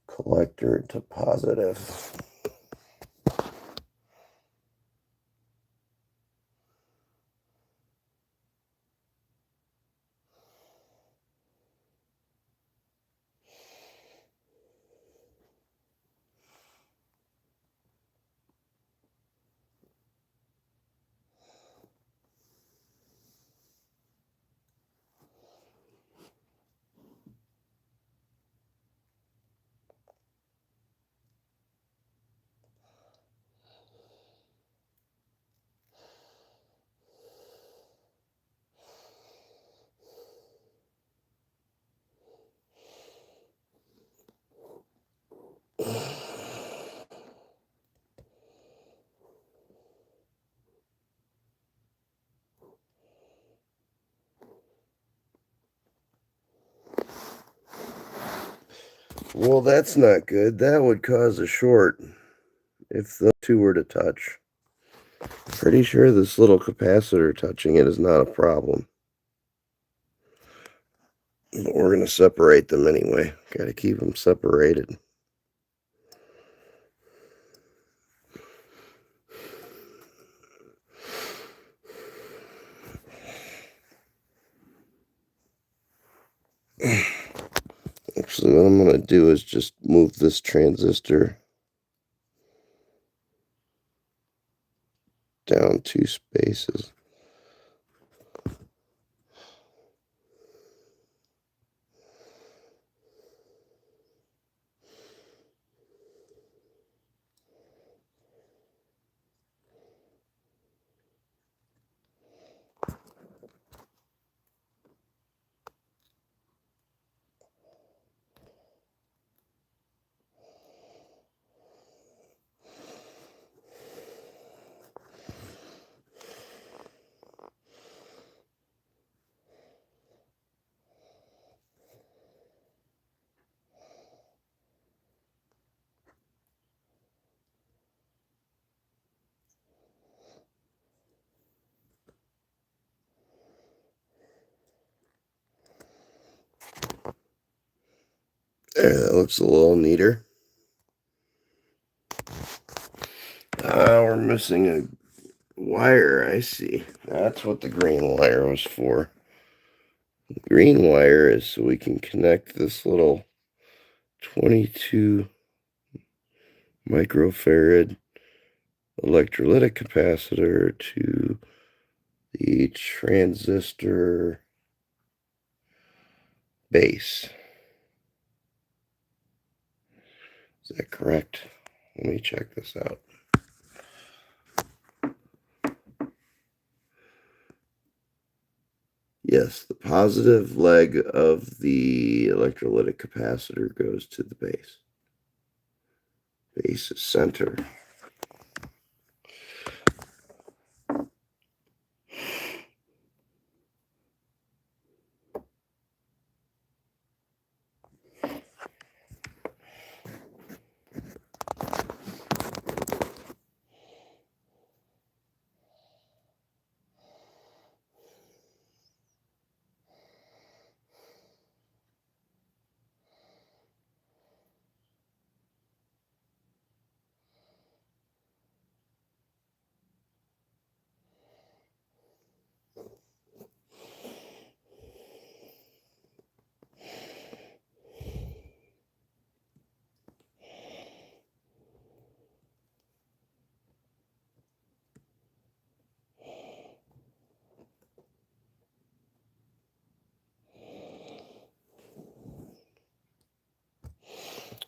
collector to positive. Well, that's not good. That would cause a short if the two were to touch. Pretty sure this little capacitor touching it is not a problem. But we're going to separate them anyway. Got to keep them separated. Actually, what I'm going to do is just move this transistor down 2 spaces. There, that looks a little neater. We're missing a wire, I see. That's what the green wire was for. The green wire is so we can connect this little 22 microfarad electrolytic capacitor to the transistor base. Is that correct? Let me check this out. Yes, the positive leg of the electrolytic capacitor goes to the base. Base is center.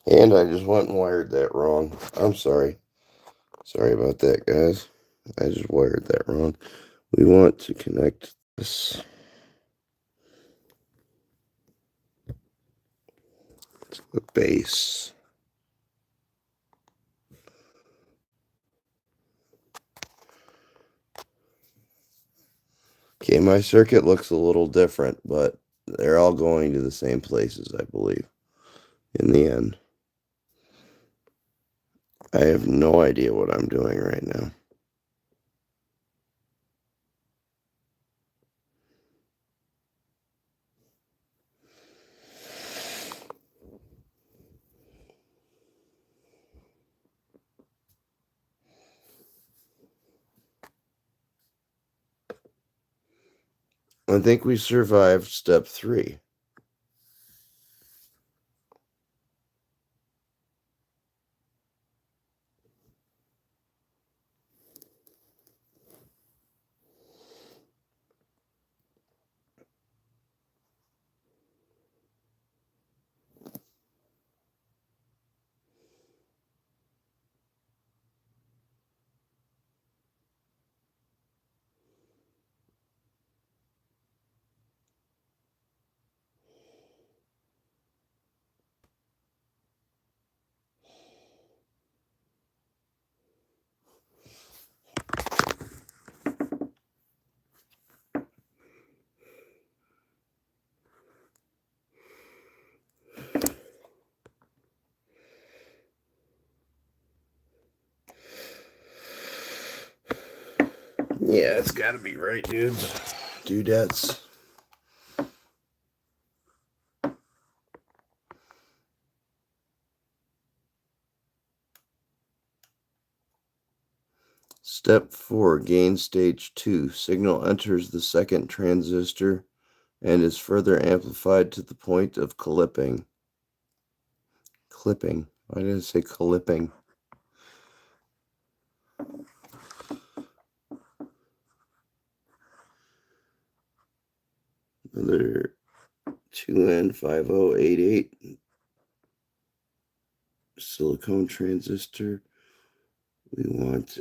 And I just went and wired that wrong. I'm sorry. Sorry about that, guys. I just wired that wrong. We want to connect this to the base. Okay, my circuit looks a little different, but they're all going to the same places, I believe, in the end. I have no idea what I'm doing right now. I think we survived step 3. Yeah, it's gotta be right, dudettes. Step 4, gain stage 2. Signal enters the second transistor and is further amplified to the point of clipping. Clipping. Why did it say clipping? Another 2N5088 silicone transistor. We want,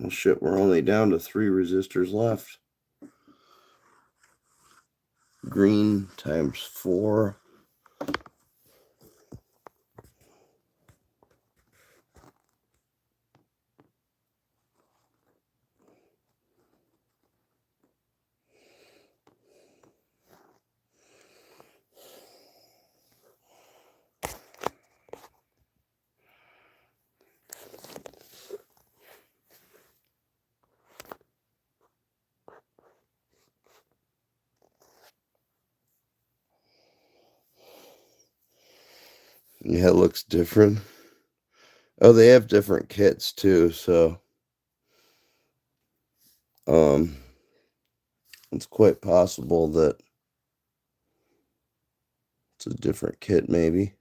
oh shit, we're only down to 3 resistors left. Green times 4. Yeah, it looks different. Oh, they have different kits too, so it's quite possible that it's a different kit maybe.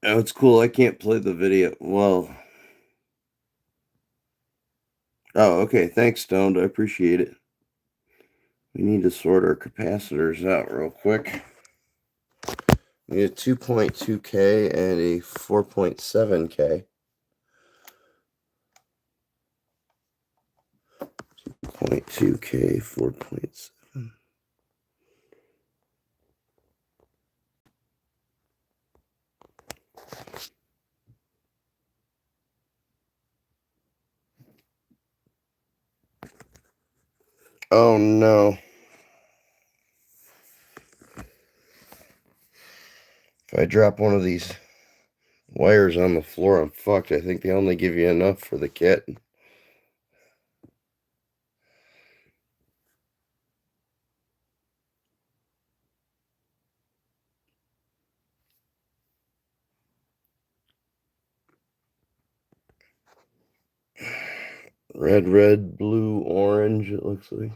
Oh, it's cool. I can't play the video. Well, oh, okay. Thanks, Stoned. I appreciate it. We need to sort our capacitors out real quick. We need a 2.2K and a 4.7K. 2.2K, 4.7. Oh no. If I drop one of these wires on the floor, I'm fucked. I think they only give you enough for the kit. Red, blue, orange, it looks like.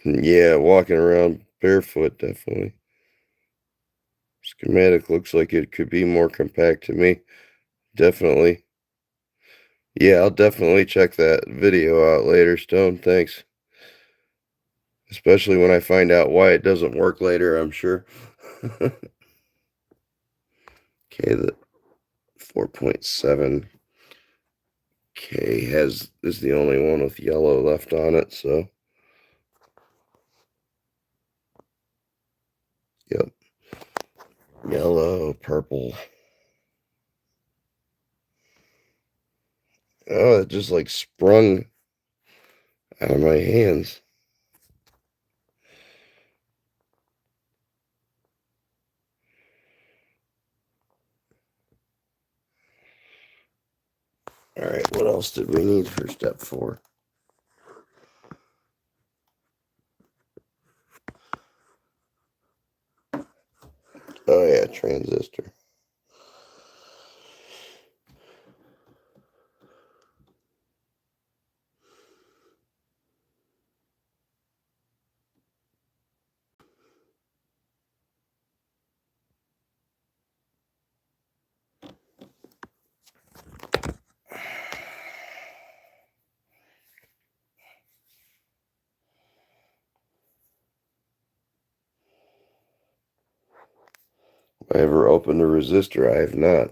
Yeah, walking around barefoot, definitely. Schematic looks like it could be more compact to me. Definitely. Yeah, I'll definitely check that video out later, Stone. Thanks. Especially when I find out why it doesn't work later, I'm sure. Okay, the 4.7K is the only one with yellow left on it, so yep. Yellow, purple. Oh, it just like sprung out of my hands. Alright, what else did we need for step 4? Oh yeah, transistor. Have I ever opened a resistor? I have not.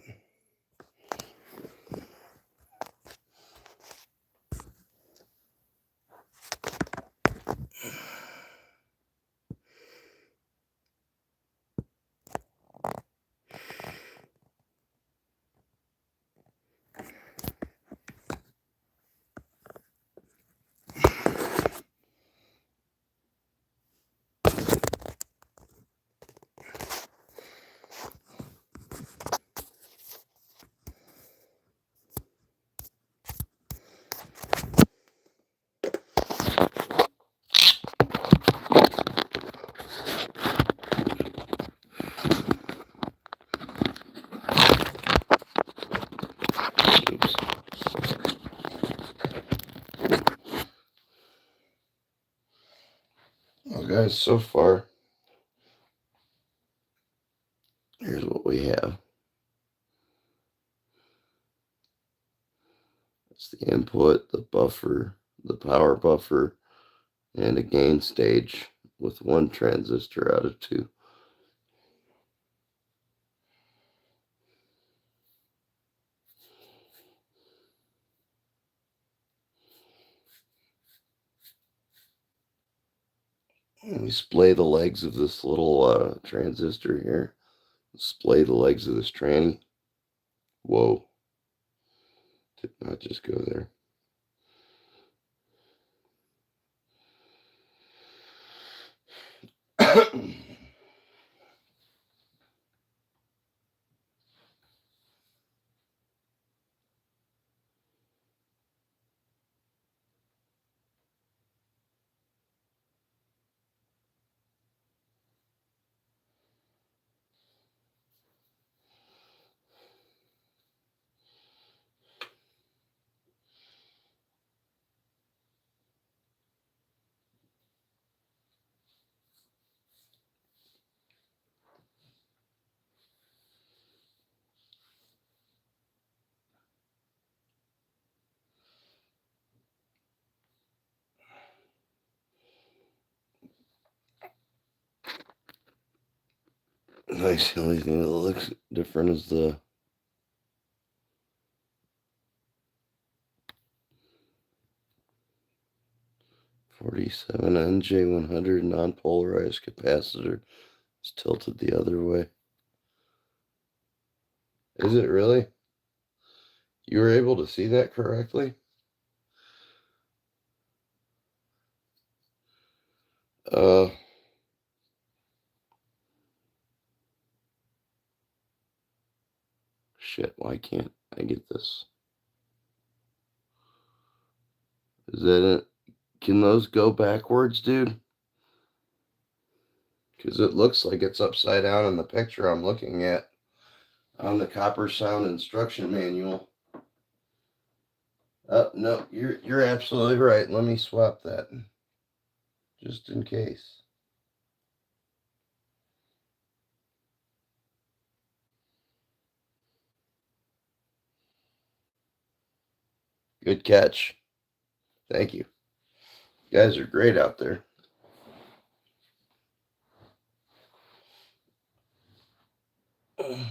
Oops. Well, guys, so far, here's what we have. It's the input, the buffer, the power buffer, and a gain stage with one transistor out of 2. And we splay the legs of this little transistor here. Splay the legs of this tranny. Whoa. Did not just go there. Nice. The only thing that looks different is the '47 NJ100 non-polarized capacitor. It's tilted the other way. Is it really? You were able to see that correctly? Uh, shit, why can't I get this? Is that it? Can those go backwards, dude? Because it looks like it's upside down in the picture I'm looking at on the copper sound instruction manual. Oh, no, you're absolutely right. Let me swap that just in case. Good catch. Thank you. You guys are great out there. Okay,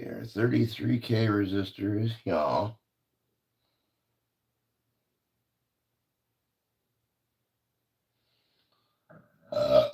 our 33K resistor is here. Uh,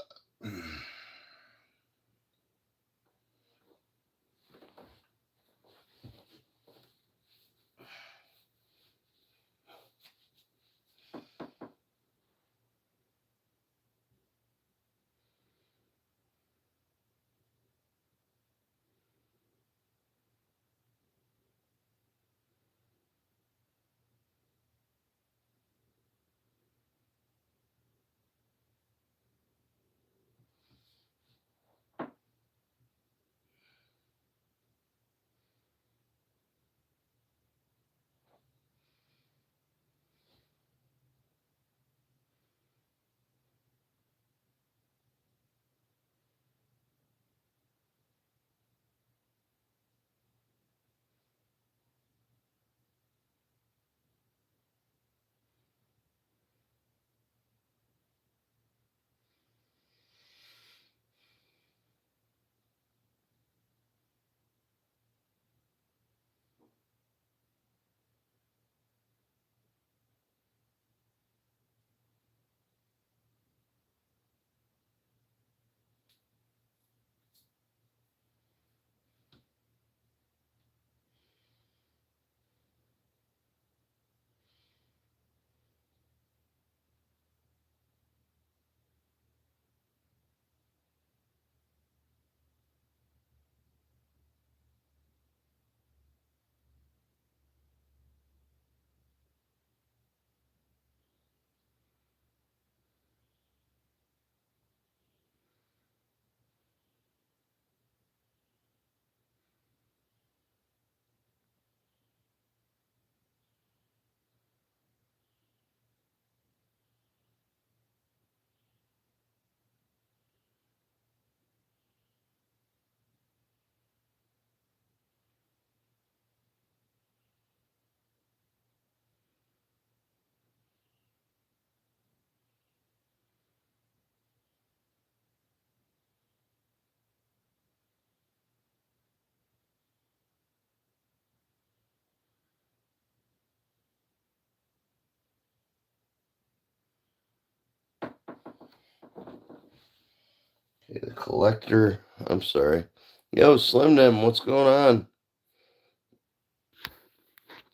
okay, the collector. I'm sorry. Yo, Slim Dem, what's going on?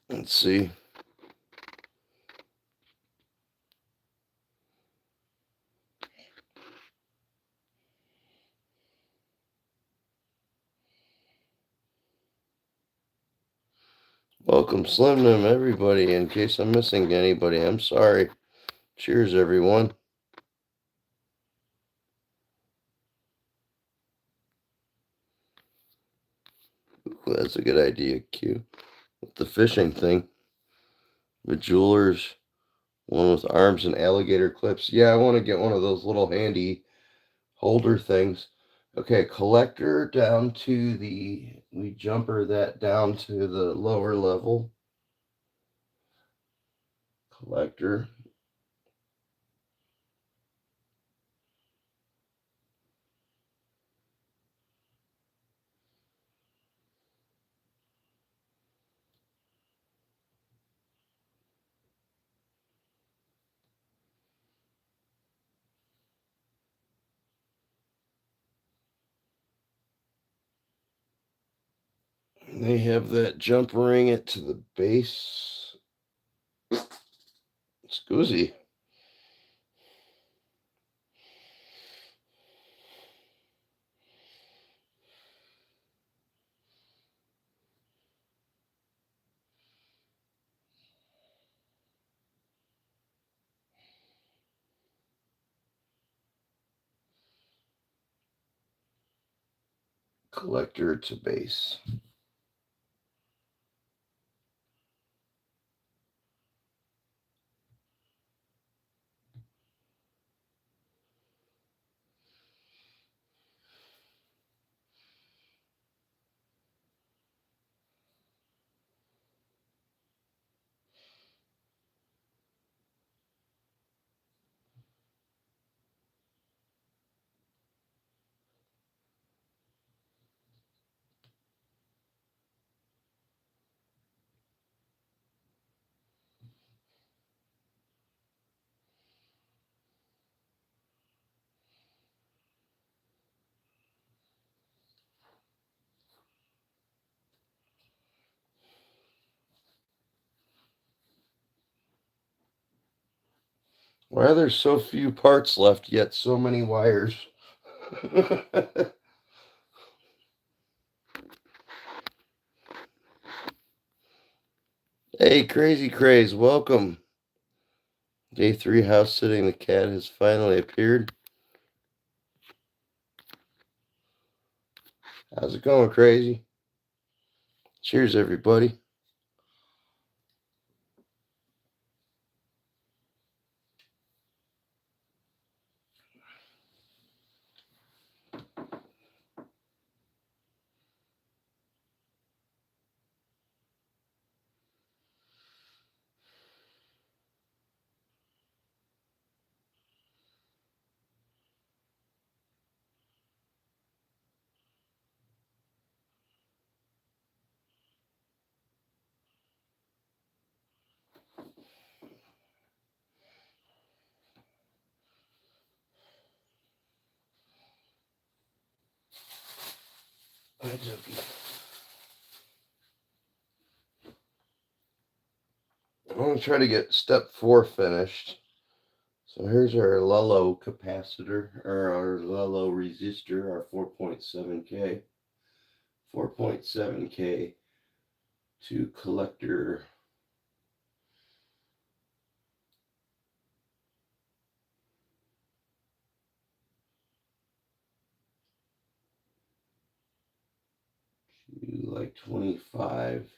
Let's see. Welcome, Slim Dem, everybody. In case I'm missing anybody, I'm sorry. Cheers, everyone. Ooh, that's a good idea, Q. With the fishing thing. The jewelers, one with arms and alligator clips. Yeah, I want to get one of those little handy holder things. Okay, collector down to we jumper that down to the lower level. Collector. They have that jump ring it to the base. Scoozy. Collector to base. Why are there so few parts left, yet so many wires? Hey, Crazy Craze, welcome. Day 3 house sitting. The cat has finally appeared. How's it going, Crazy? Cheers, everybody. I'm going to try to get step 4 finished. So here's our Lello capacitor, or our Lello resistor, our 4.7K. 4.7K to collector. To like 25.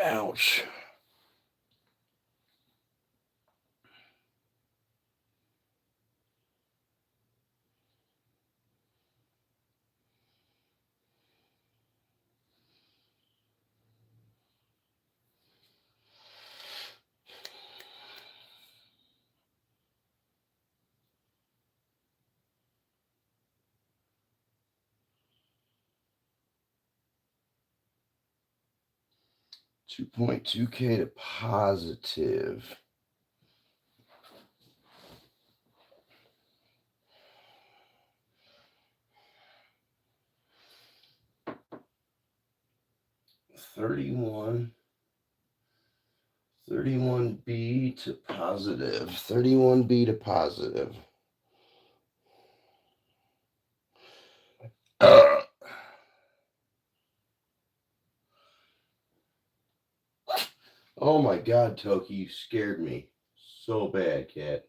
Ouch. 2.2K to positive. Thirty-one. 31B to positive. 31B to positive. Oh my God, Toki, you scared me so bad, cat.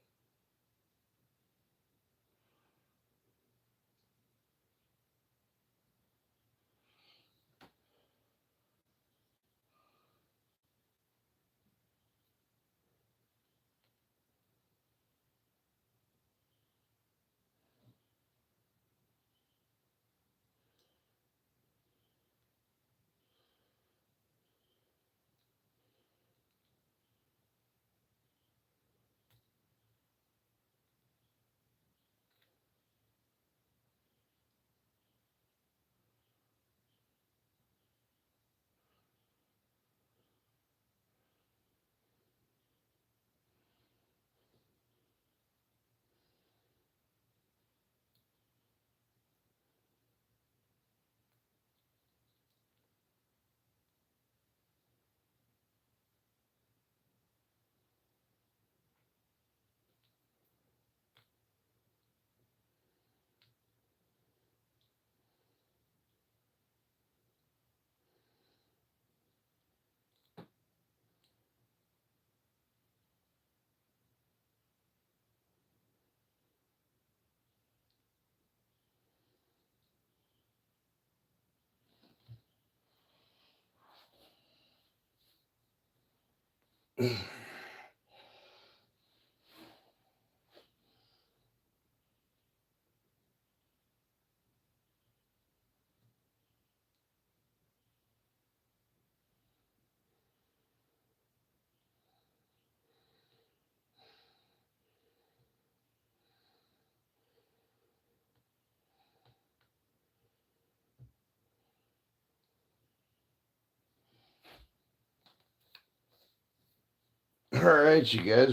Alright, you guys,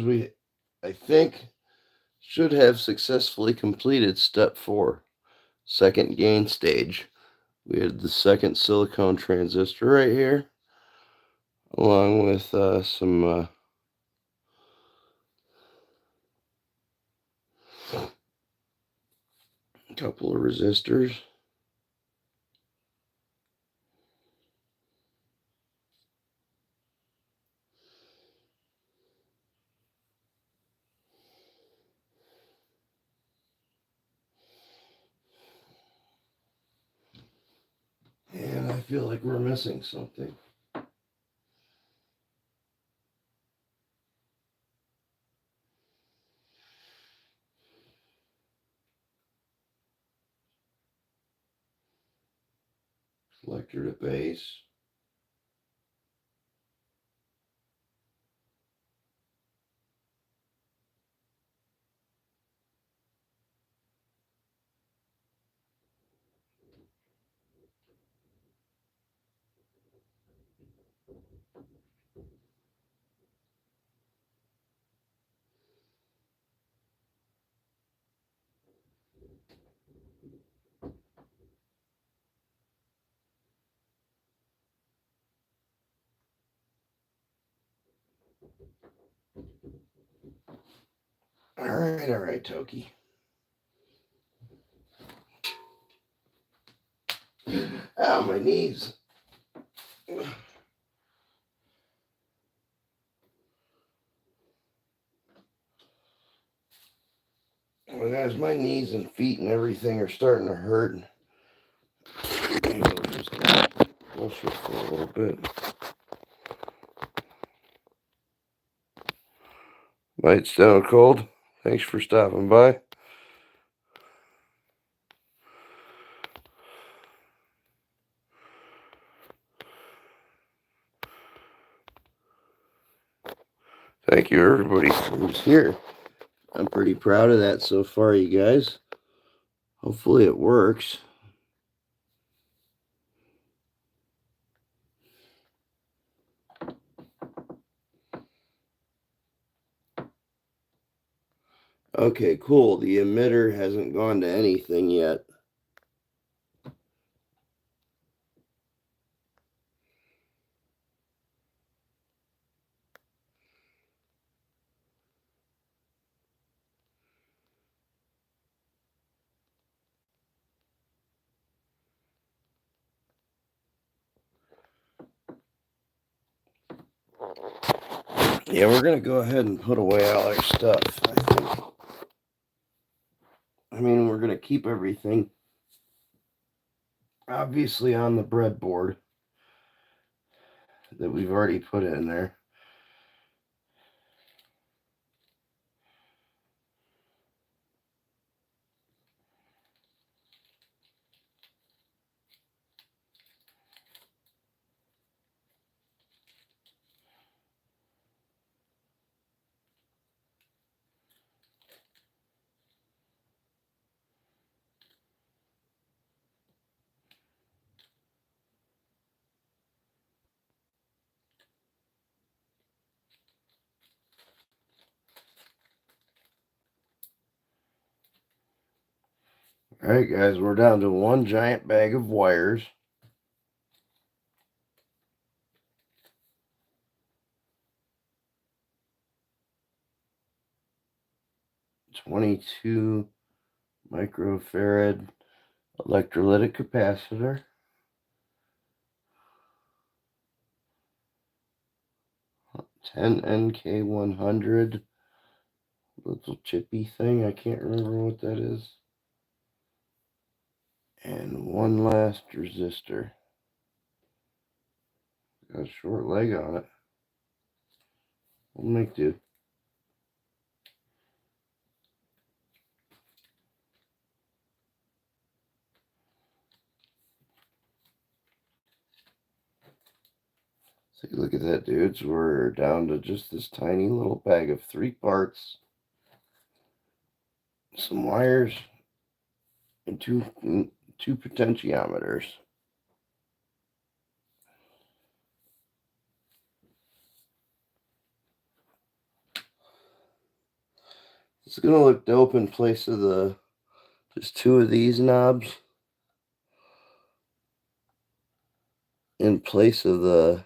I think, should have successfully completed step 4, second gain stage. We had the second silicone transistor right here, along with some couple of resistors. And I feel like we're missing something. Selector to base. All right, Toki. Ow, my knees. Well, guys, my knees and feet and everything are starting to hurt. Maybe I'll just push it for a little bit. Light Stone Cold, thanks for stopping by. Thank you, everybody who's here. I'm pretty proud of that so far, you guys. Hopefully it works. Okay, cool. The emitter hasn't gone to anything yet. Yeah, we're going to go ahead and put away all our stuff, I think. I mean, we're going to keep everything obviously on the breadboard that we've already put in there. Alright, guys, we're down to one giant bag of wires. .22 microfarad electrolytic capacitor. 10 NK100 little chippy thing. I can't remember what that is. And one last resistor. Got a short leg on it. We'll make do. See, look at that, dudes. We're down to just this tiny little bag of 3 parts, some wires, and two potentiometers. It's gonna look dope in place of just 2 of these knobs. In place of the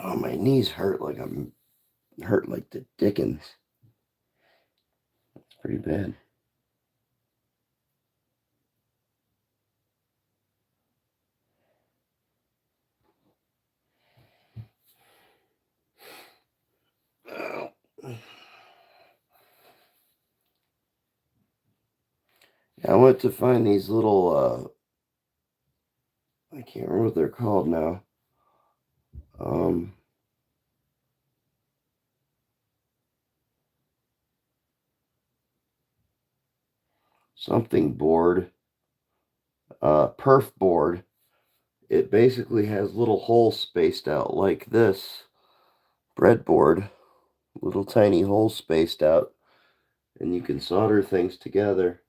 oh, my knees hurt like the dickens. It's pretty bad. I went to find these little, I can't remember what they're called now. Something board, perf board. It basically has little holes spaced out like this breadboard, little tiny holes spaced out, and you can solder things together.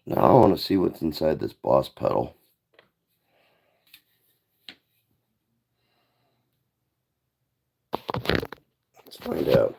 Now I want to see what's inside this Boss pedal. Let's find out.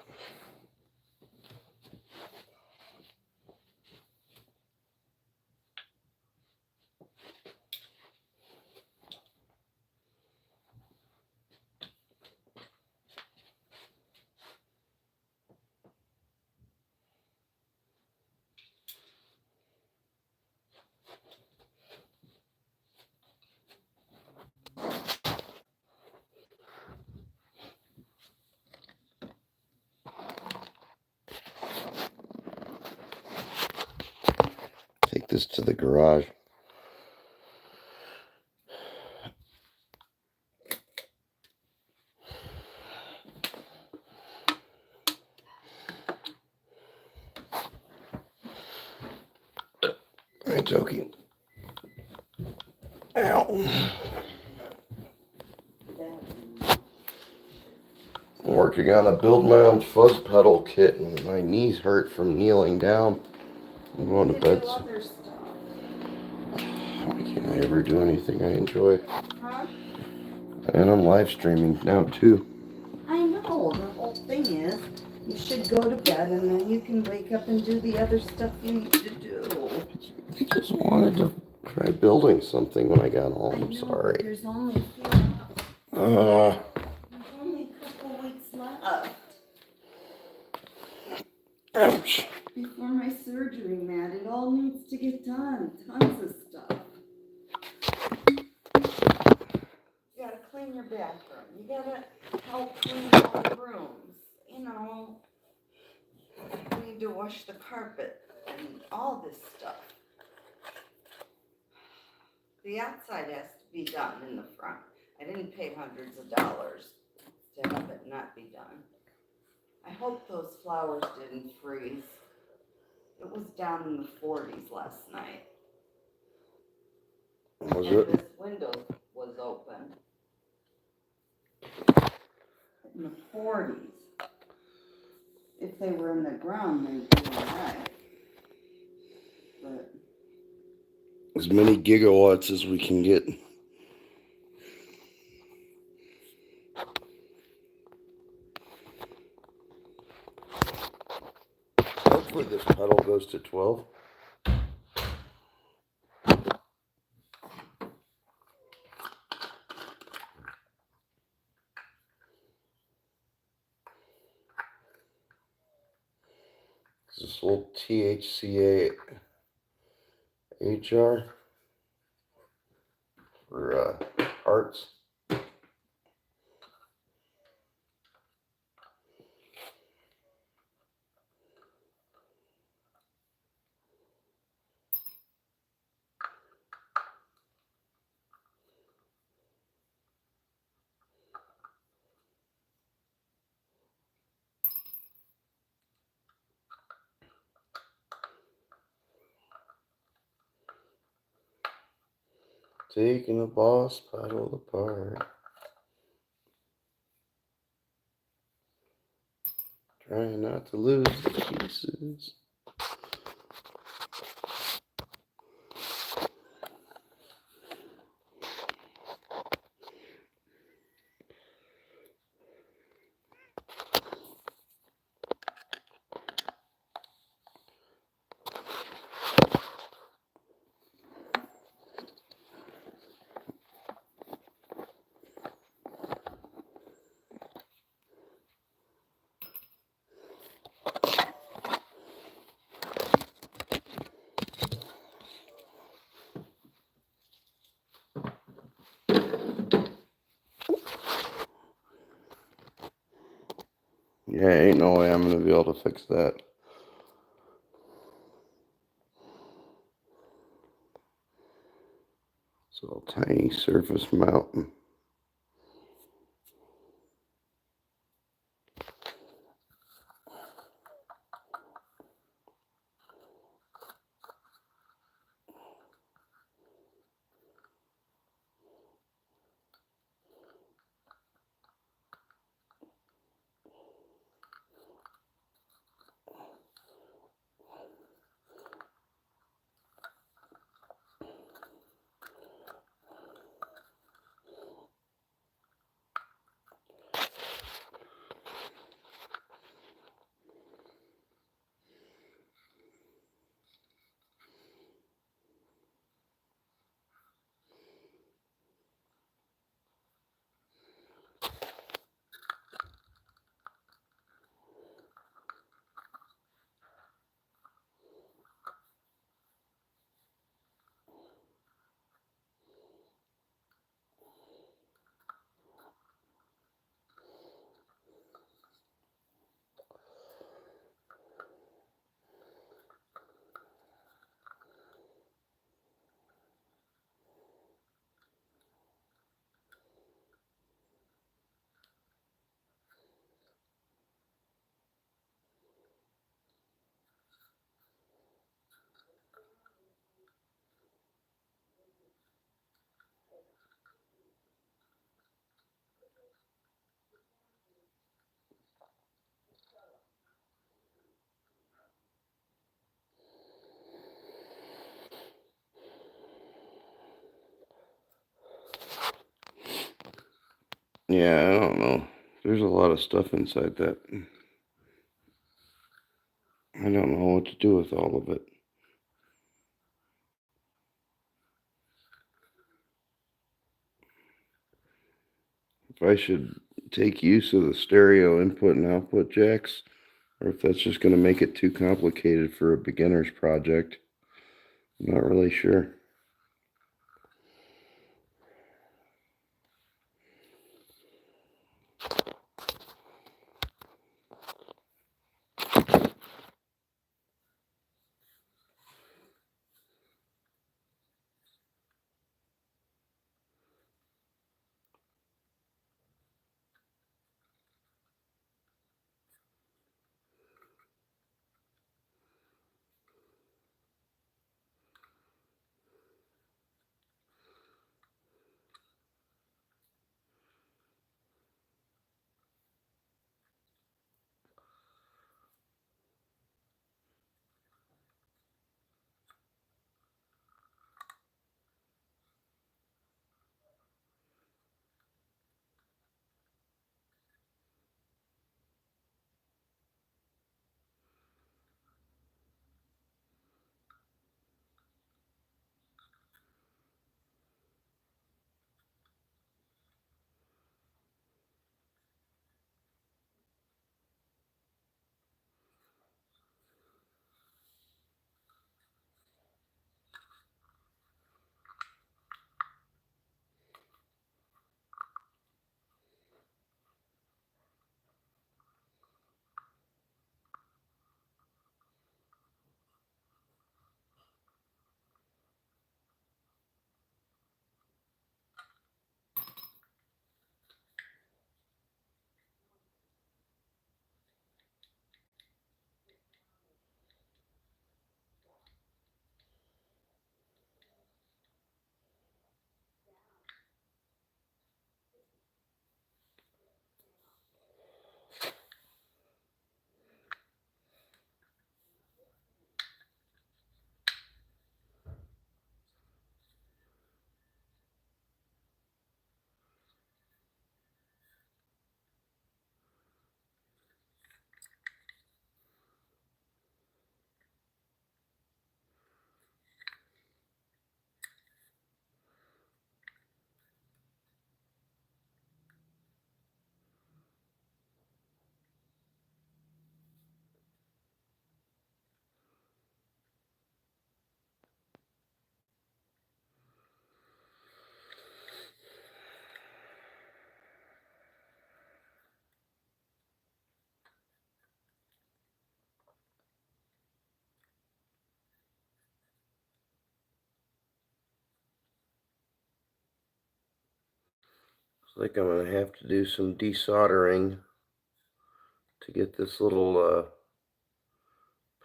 Take this to the garage. I'm joking. Ow. I'm working on a build my own fuzz pedal kit, and my knees hurt from kneeling down. I'm going to bed. Why can't I ever do anything I enjoy? Huh? And I'm live streaming now too. I know, the whole thing is. You should go to bed and then you can wake up and do the other stuff you need to do. I just wanted to try building something when I got home. I know, Sorry. but there's only Uh, there's only a couple weeks left. ouch. Before my surgery, Matt, it all needs to get done. Tons of stuff. You gotta clean your bathroom. You gotta help clean all the rooms. You know, you need to wash the carpet and all this stuff. The outside has to be done in the front. I didn't pay hundreds of dollars to have it not be done. I hope those flowers didn't freeze. It was down in the 40s last night. Was And it? this window was open. In the 40s. If they were in the ground, they'd be alright. But As many gigawatts as we can get. Hopefully this pedal goes to 12. This little THCA HR for hearts. Taking a boss pedal apart. Trying not to lose the pieces. Yeah, ain't no way I'm gonna be able to fix that. So tiny surface mount. Yeah, I don't know. There's a lot of stuff inside that. I don't know what to do with all of it. If I should take use of the stereo input and output jacks, or if that's just going to make it too complicated for a beginner's project. I'm not really sure. Looks like I'm going to have to do some desoldering to get this little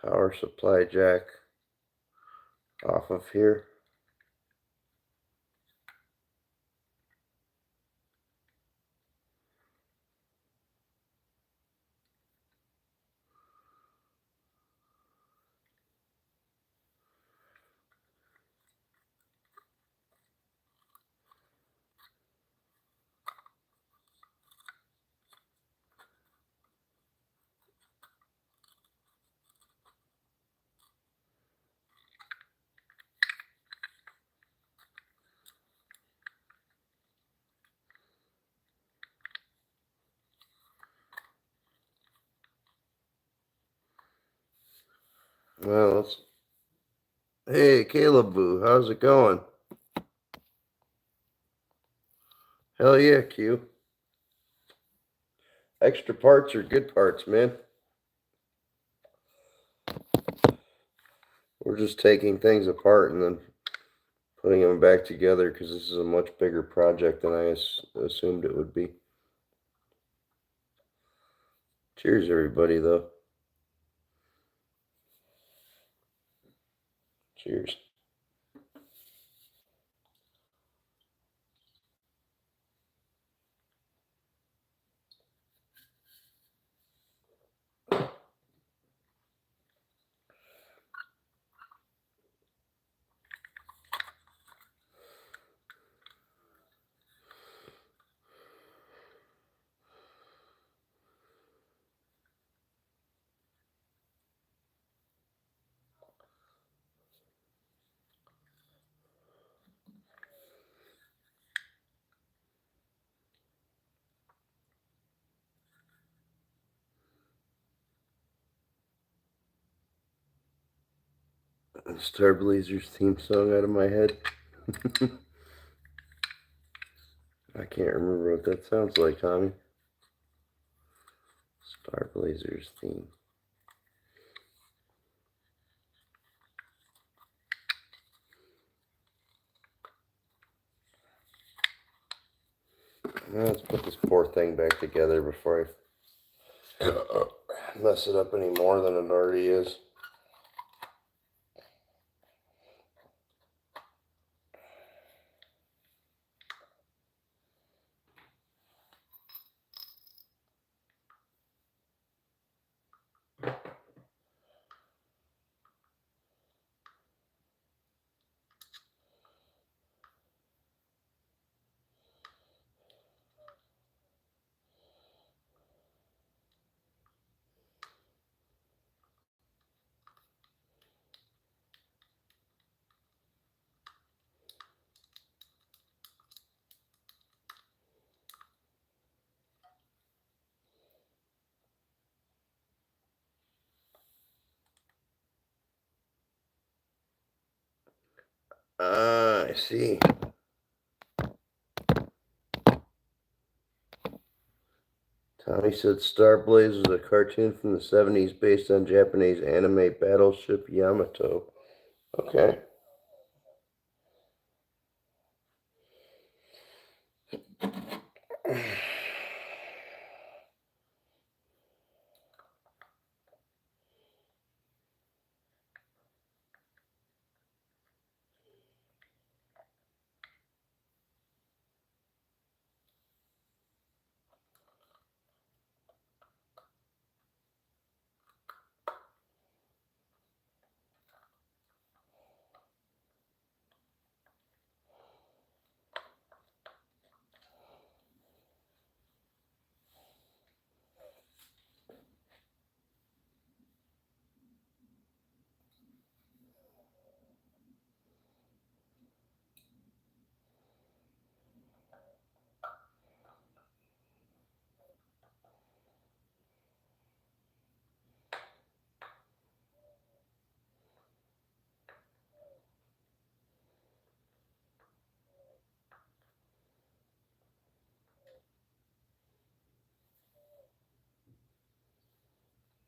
power supply jack off of here. Well, let's... Hey, Caleb Boo, how's it going? Hell yeah, Q. Extra parts are good parts, man. We're just taking things apart and then putting them back together because this is a much bigger project than I assumed it would be. Cheers, everybody, though. Cheers. Star Blazers theme song out of my head. I can't remember what that sounds like, Tommy. Star Blazers theme. Now let's put this poor thing back together before I mess it up any more than it already is. Ah, I see. Tommy said Star Blaze was a cartoon from the 70s based on Japanese anime Battleship Yamato. Okay.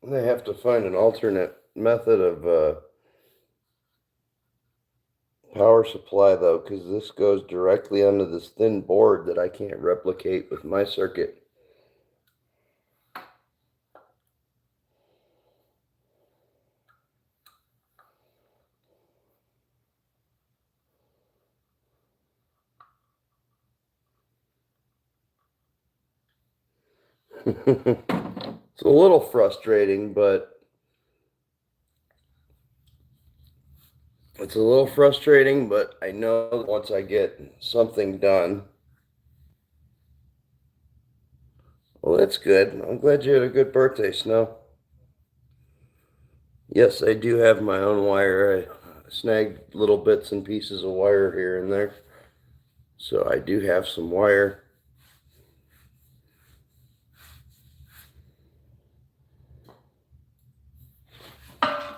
They have to find an alternate method of power supply though, because this goes directly onto this thin board that I can't replicate with my circuit. It's a little frustrating, but I know that once I get something done. Well, that's good. I'm glad you had a good birthday, Snow. Yes, I do have my own wire. I snagged little bits and pieces of wire here and there. So I do have some wire.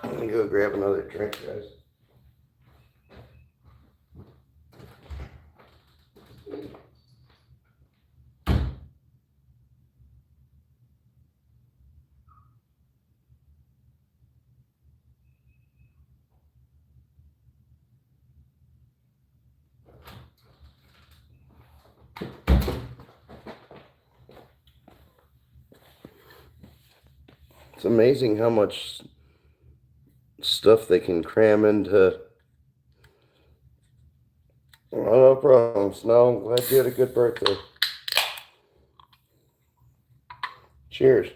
Let me go grab another drink, guys. It's amazing how much stuff they can cram into. Well, no problem, Snow. I'm glad you had a good birthday. Cheers.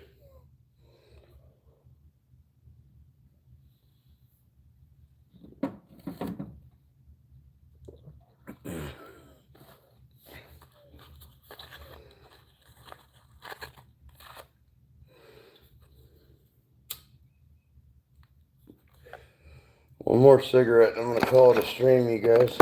One more cigarette. I'm going to call it a stream, you guys.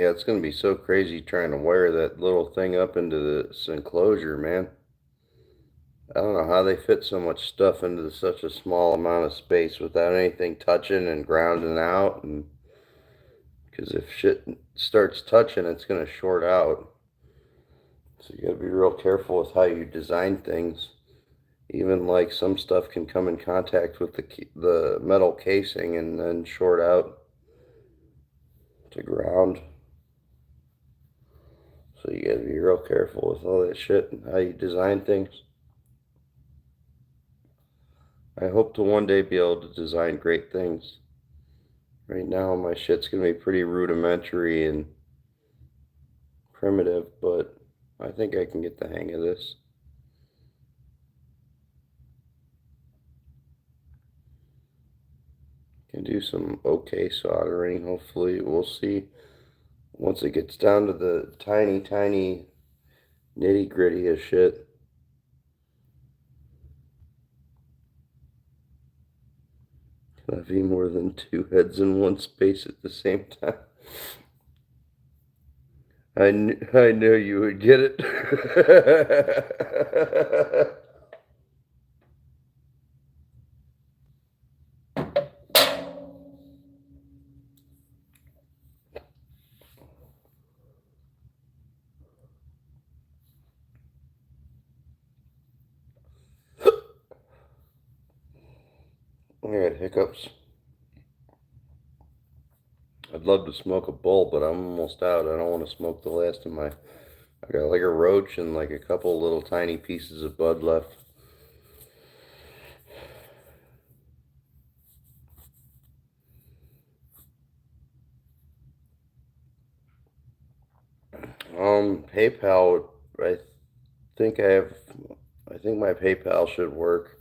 Yeah, it's gonna be so crazy trying to wire that little thing up into this enclosure, man. I don't know how they fit so much stuff into such a small amount of space without anything touching and grounding out. And because if shit starts touching, it's gonna short out. So you gotta be real careful with how you design things. Even like some stuff can come in contact with the metal casing and then short out to ground. So you gotta be real careful with all that shit and how you design things. I hope to one day be able to design great things. Right now my shit's gonna be pretty rudimentary and primitive, but I think I can get the hang of this. Can do some okay soldering, hopefully. We'll see once it gets down to the tiny, tiny nitty gritty of shit. Can I be more than two heads in one space at the same time? I knew you would get it. I got hiccups. I'd love to smoke a bowl, but I'm almost out. I don't want to smoke the last of my. I got like a roach and like a couple little tiny pieces of bud left. PayPal. I think I have. I think my PayPal should work.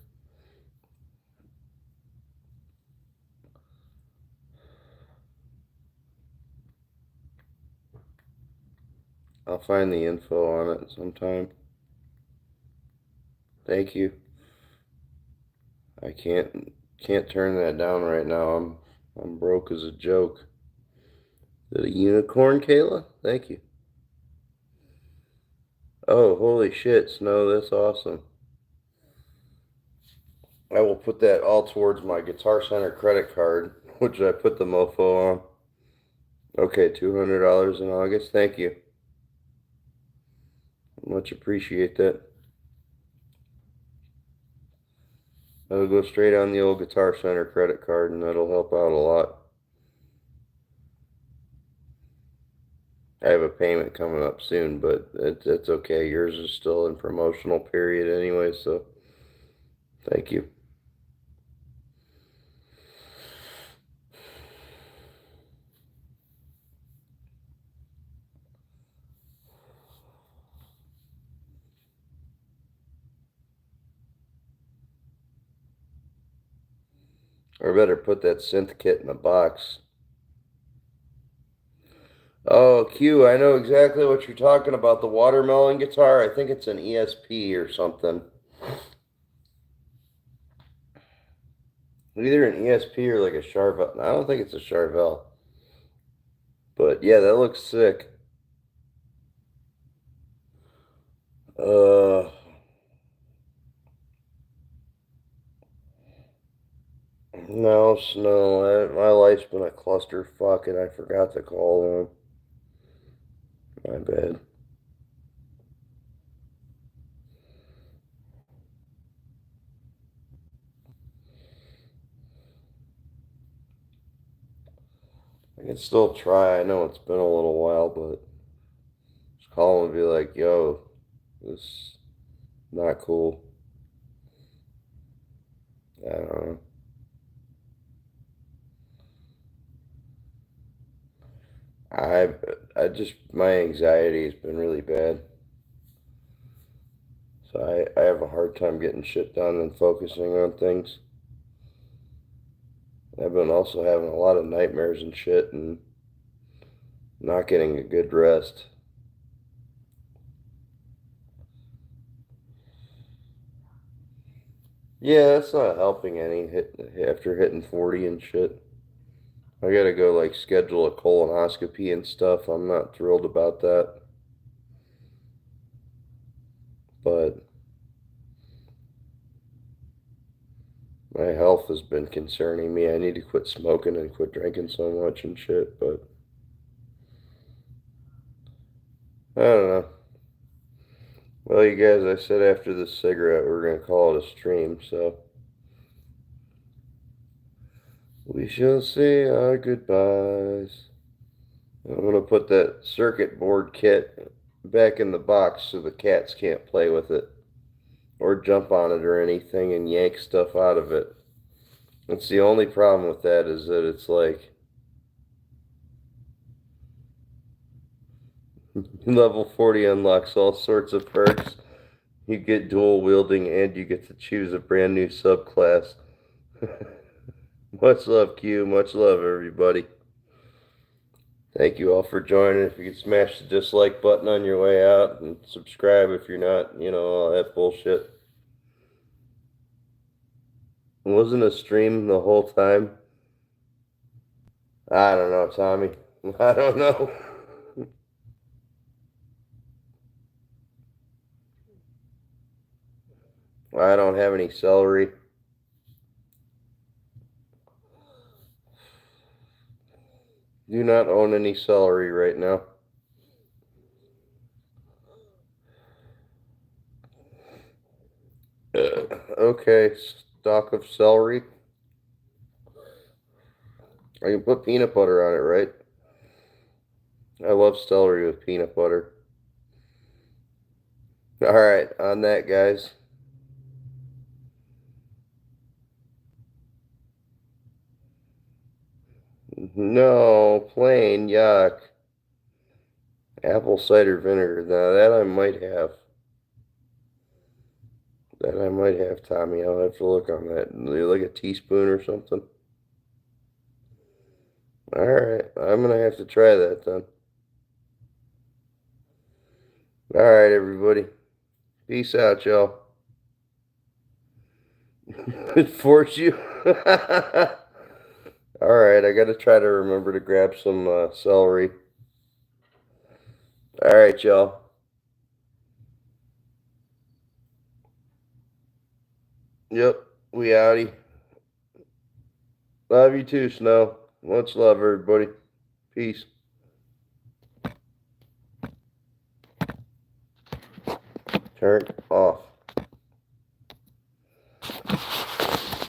I'll find the info on it sometime. Thank you. I can't turn that down right now. I'm broke as a joke. Is it a unicorn, Kayla? Thank you. Oh, holy shit, Snow, that's awesome. I will put that all towards my Guitar Center credit card, which I put the mofo on. Okay, $200 in August. Thank you. Much appreciate that. That'll go straight on the old Guitar Center credit card, and that'll help out a lot. I have a payment coming up soon, but it's okay. Yours is still in promotional period anyway, so thank you. Or better put that synth kit in a box. Oh, Q, I know exactly what you're talking about. The watermelon guitar. I think it's an ESP or something. Either an ESP or like a Charvel. I don't think it's a Charvel. But yeah, that looks sick. Uh, no, Snow. My life's been a clusterfuck and I forgot to call them. My bad. I can still try. I know it's been a little while, but just call them and be like, yo, this is not cool. I don't know. I I just my anxiety has been really bad. So I have a hard time getting shit done and focusing on things. I've been also having a lot of nightmares and shit and not getting a good rest. Yeah, that's not helping any after hitting 40 and shit. I gotta go like schedule a colonoscopy and stuff. I'm not thrilled about that. But my health has been concerning me. I need to quit smoking and quit drinking so much and shit, but I don't know. Well, you guys, I said after this cigarette we're gonna call it a stream, so we shall say our goodbyes. I'm gonna put that circuit board kit back in the box so the cats can't play with it or jump on it or anything and yank stuff out of it. That's the only problem with that, is that it's like level 40 unlocks all sorts of perks. You get dual wielding and you get to choose a brand new subclass. Much love, Q. Much love, everybody. Thank you all for joining. If you could smash the dislike button on your way out and subscribe if you're not, all that bullshit. It wasn't a stream the whole time. I don't know, Tommy. I don't know. I don't have any celery. Do not own any celery right now. Okay, stalk of celery. I can put peanut butter on it, right? I love celery with peanut butter. Alright, on that, guys. No, plain, yuck. Apple cider vinegar. Now that I might have. That I might have, Tommy. I'll have to look on that. Like a teaspoon or something. Alright, I'm going to have to try that then. Alright, everybody. Peace out, y'all. Force you? Alright, I got to try to remember to grab some celery. Alright, y'all. Yep, we outie. Love you too, Snow. Much love, everybody. Peace. Turn off.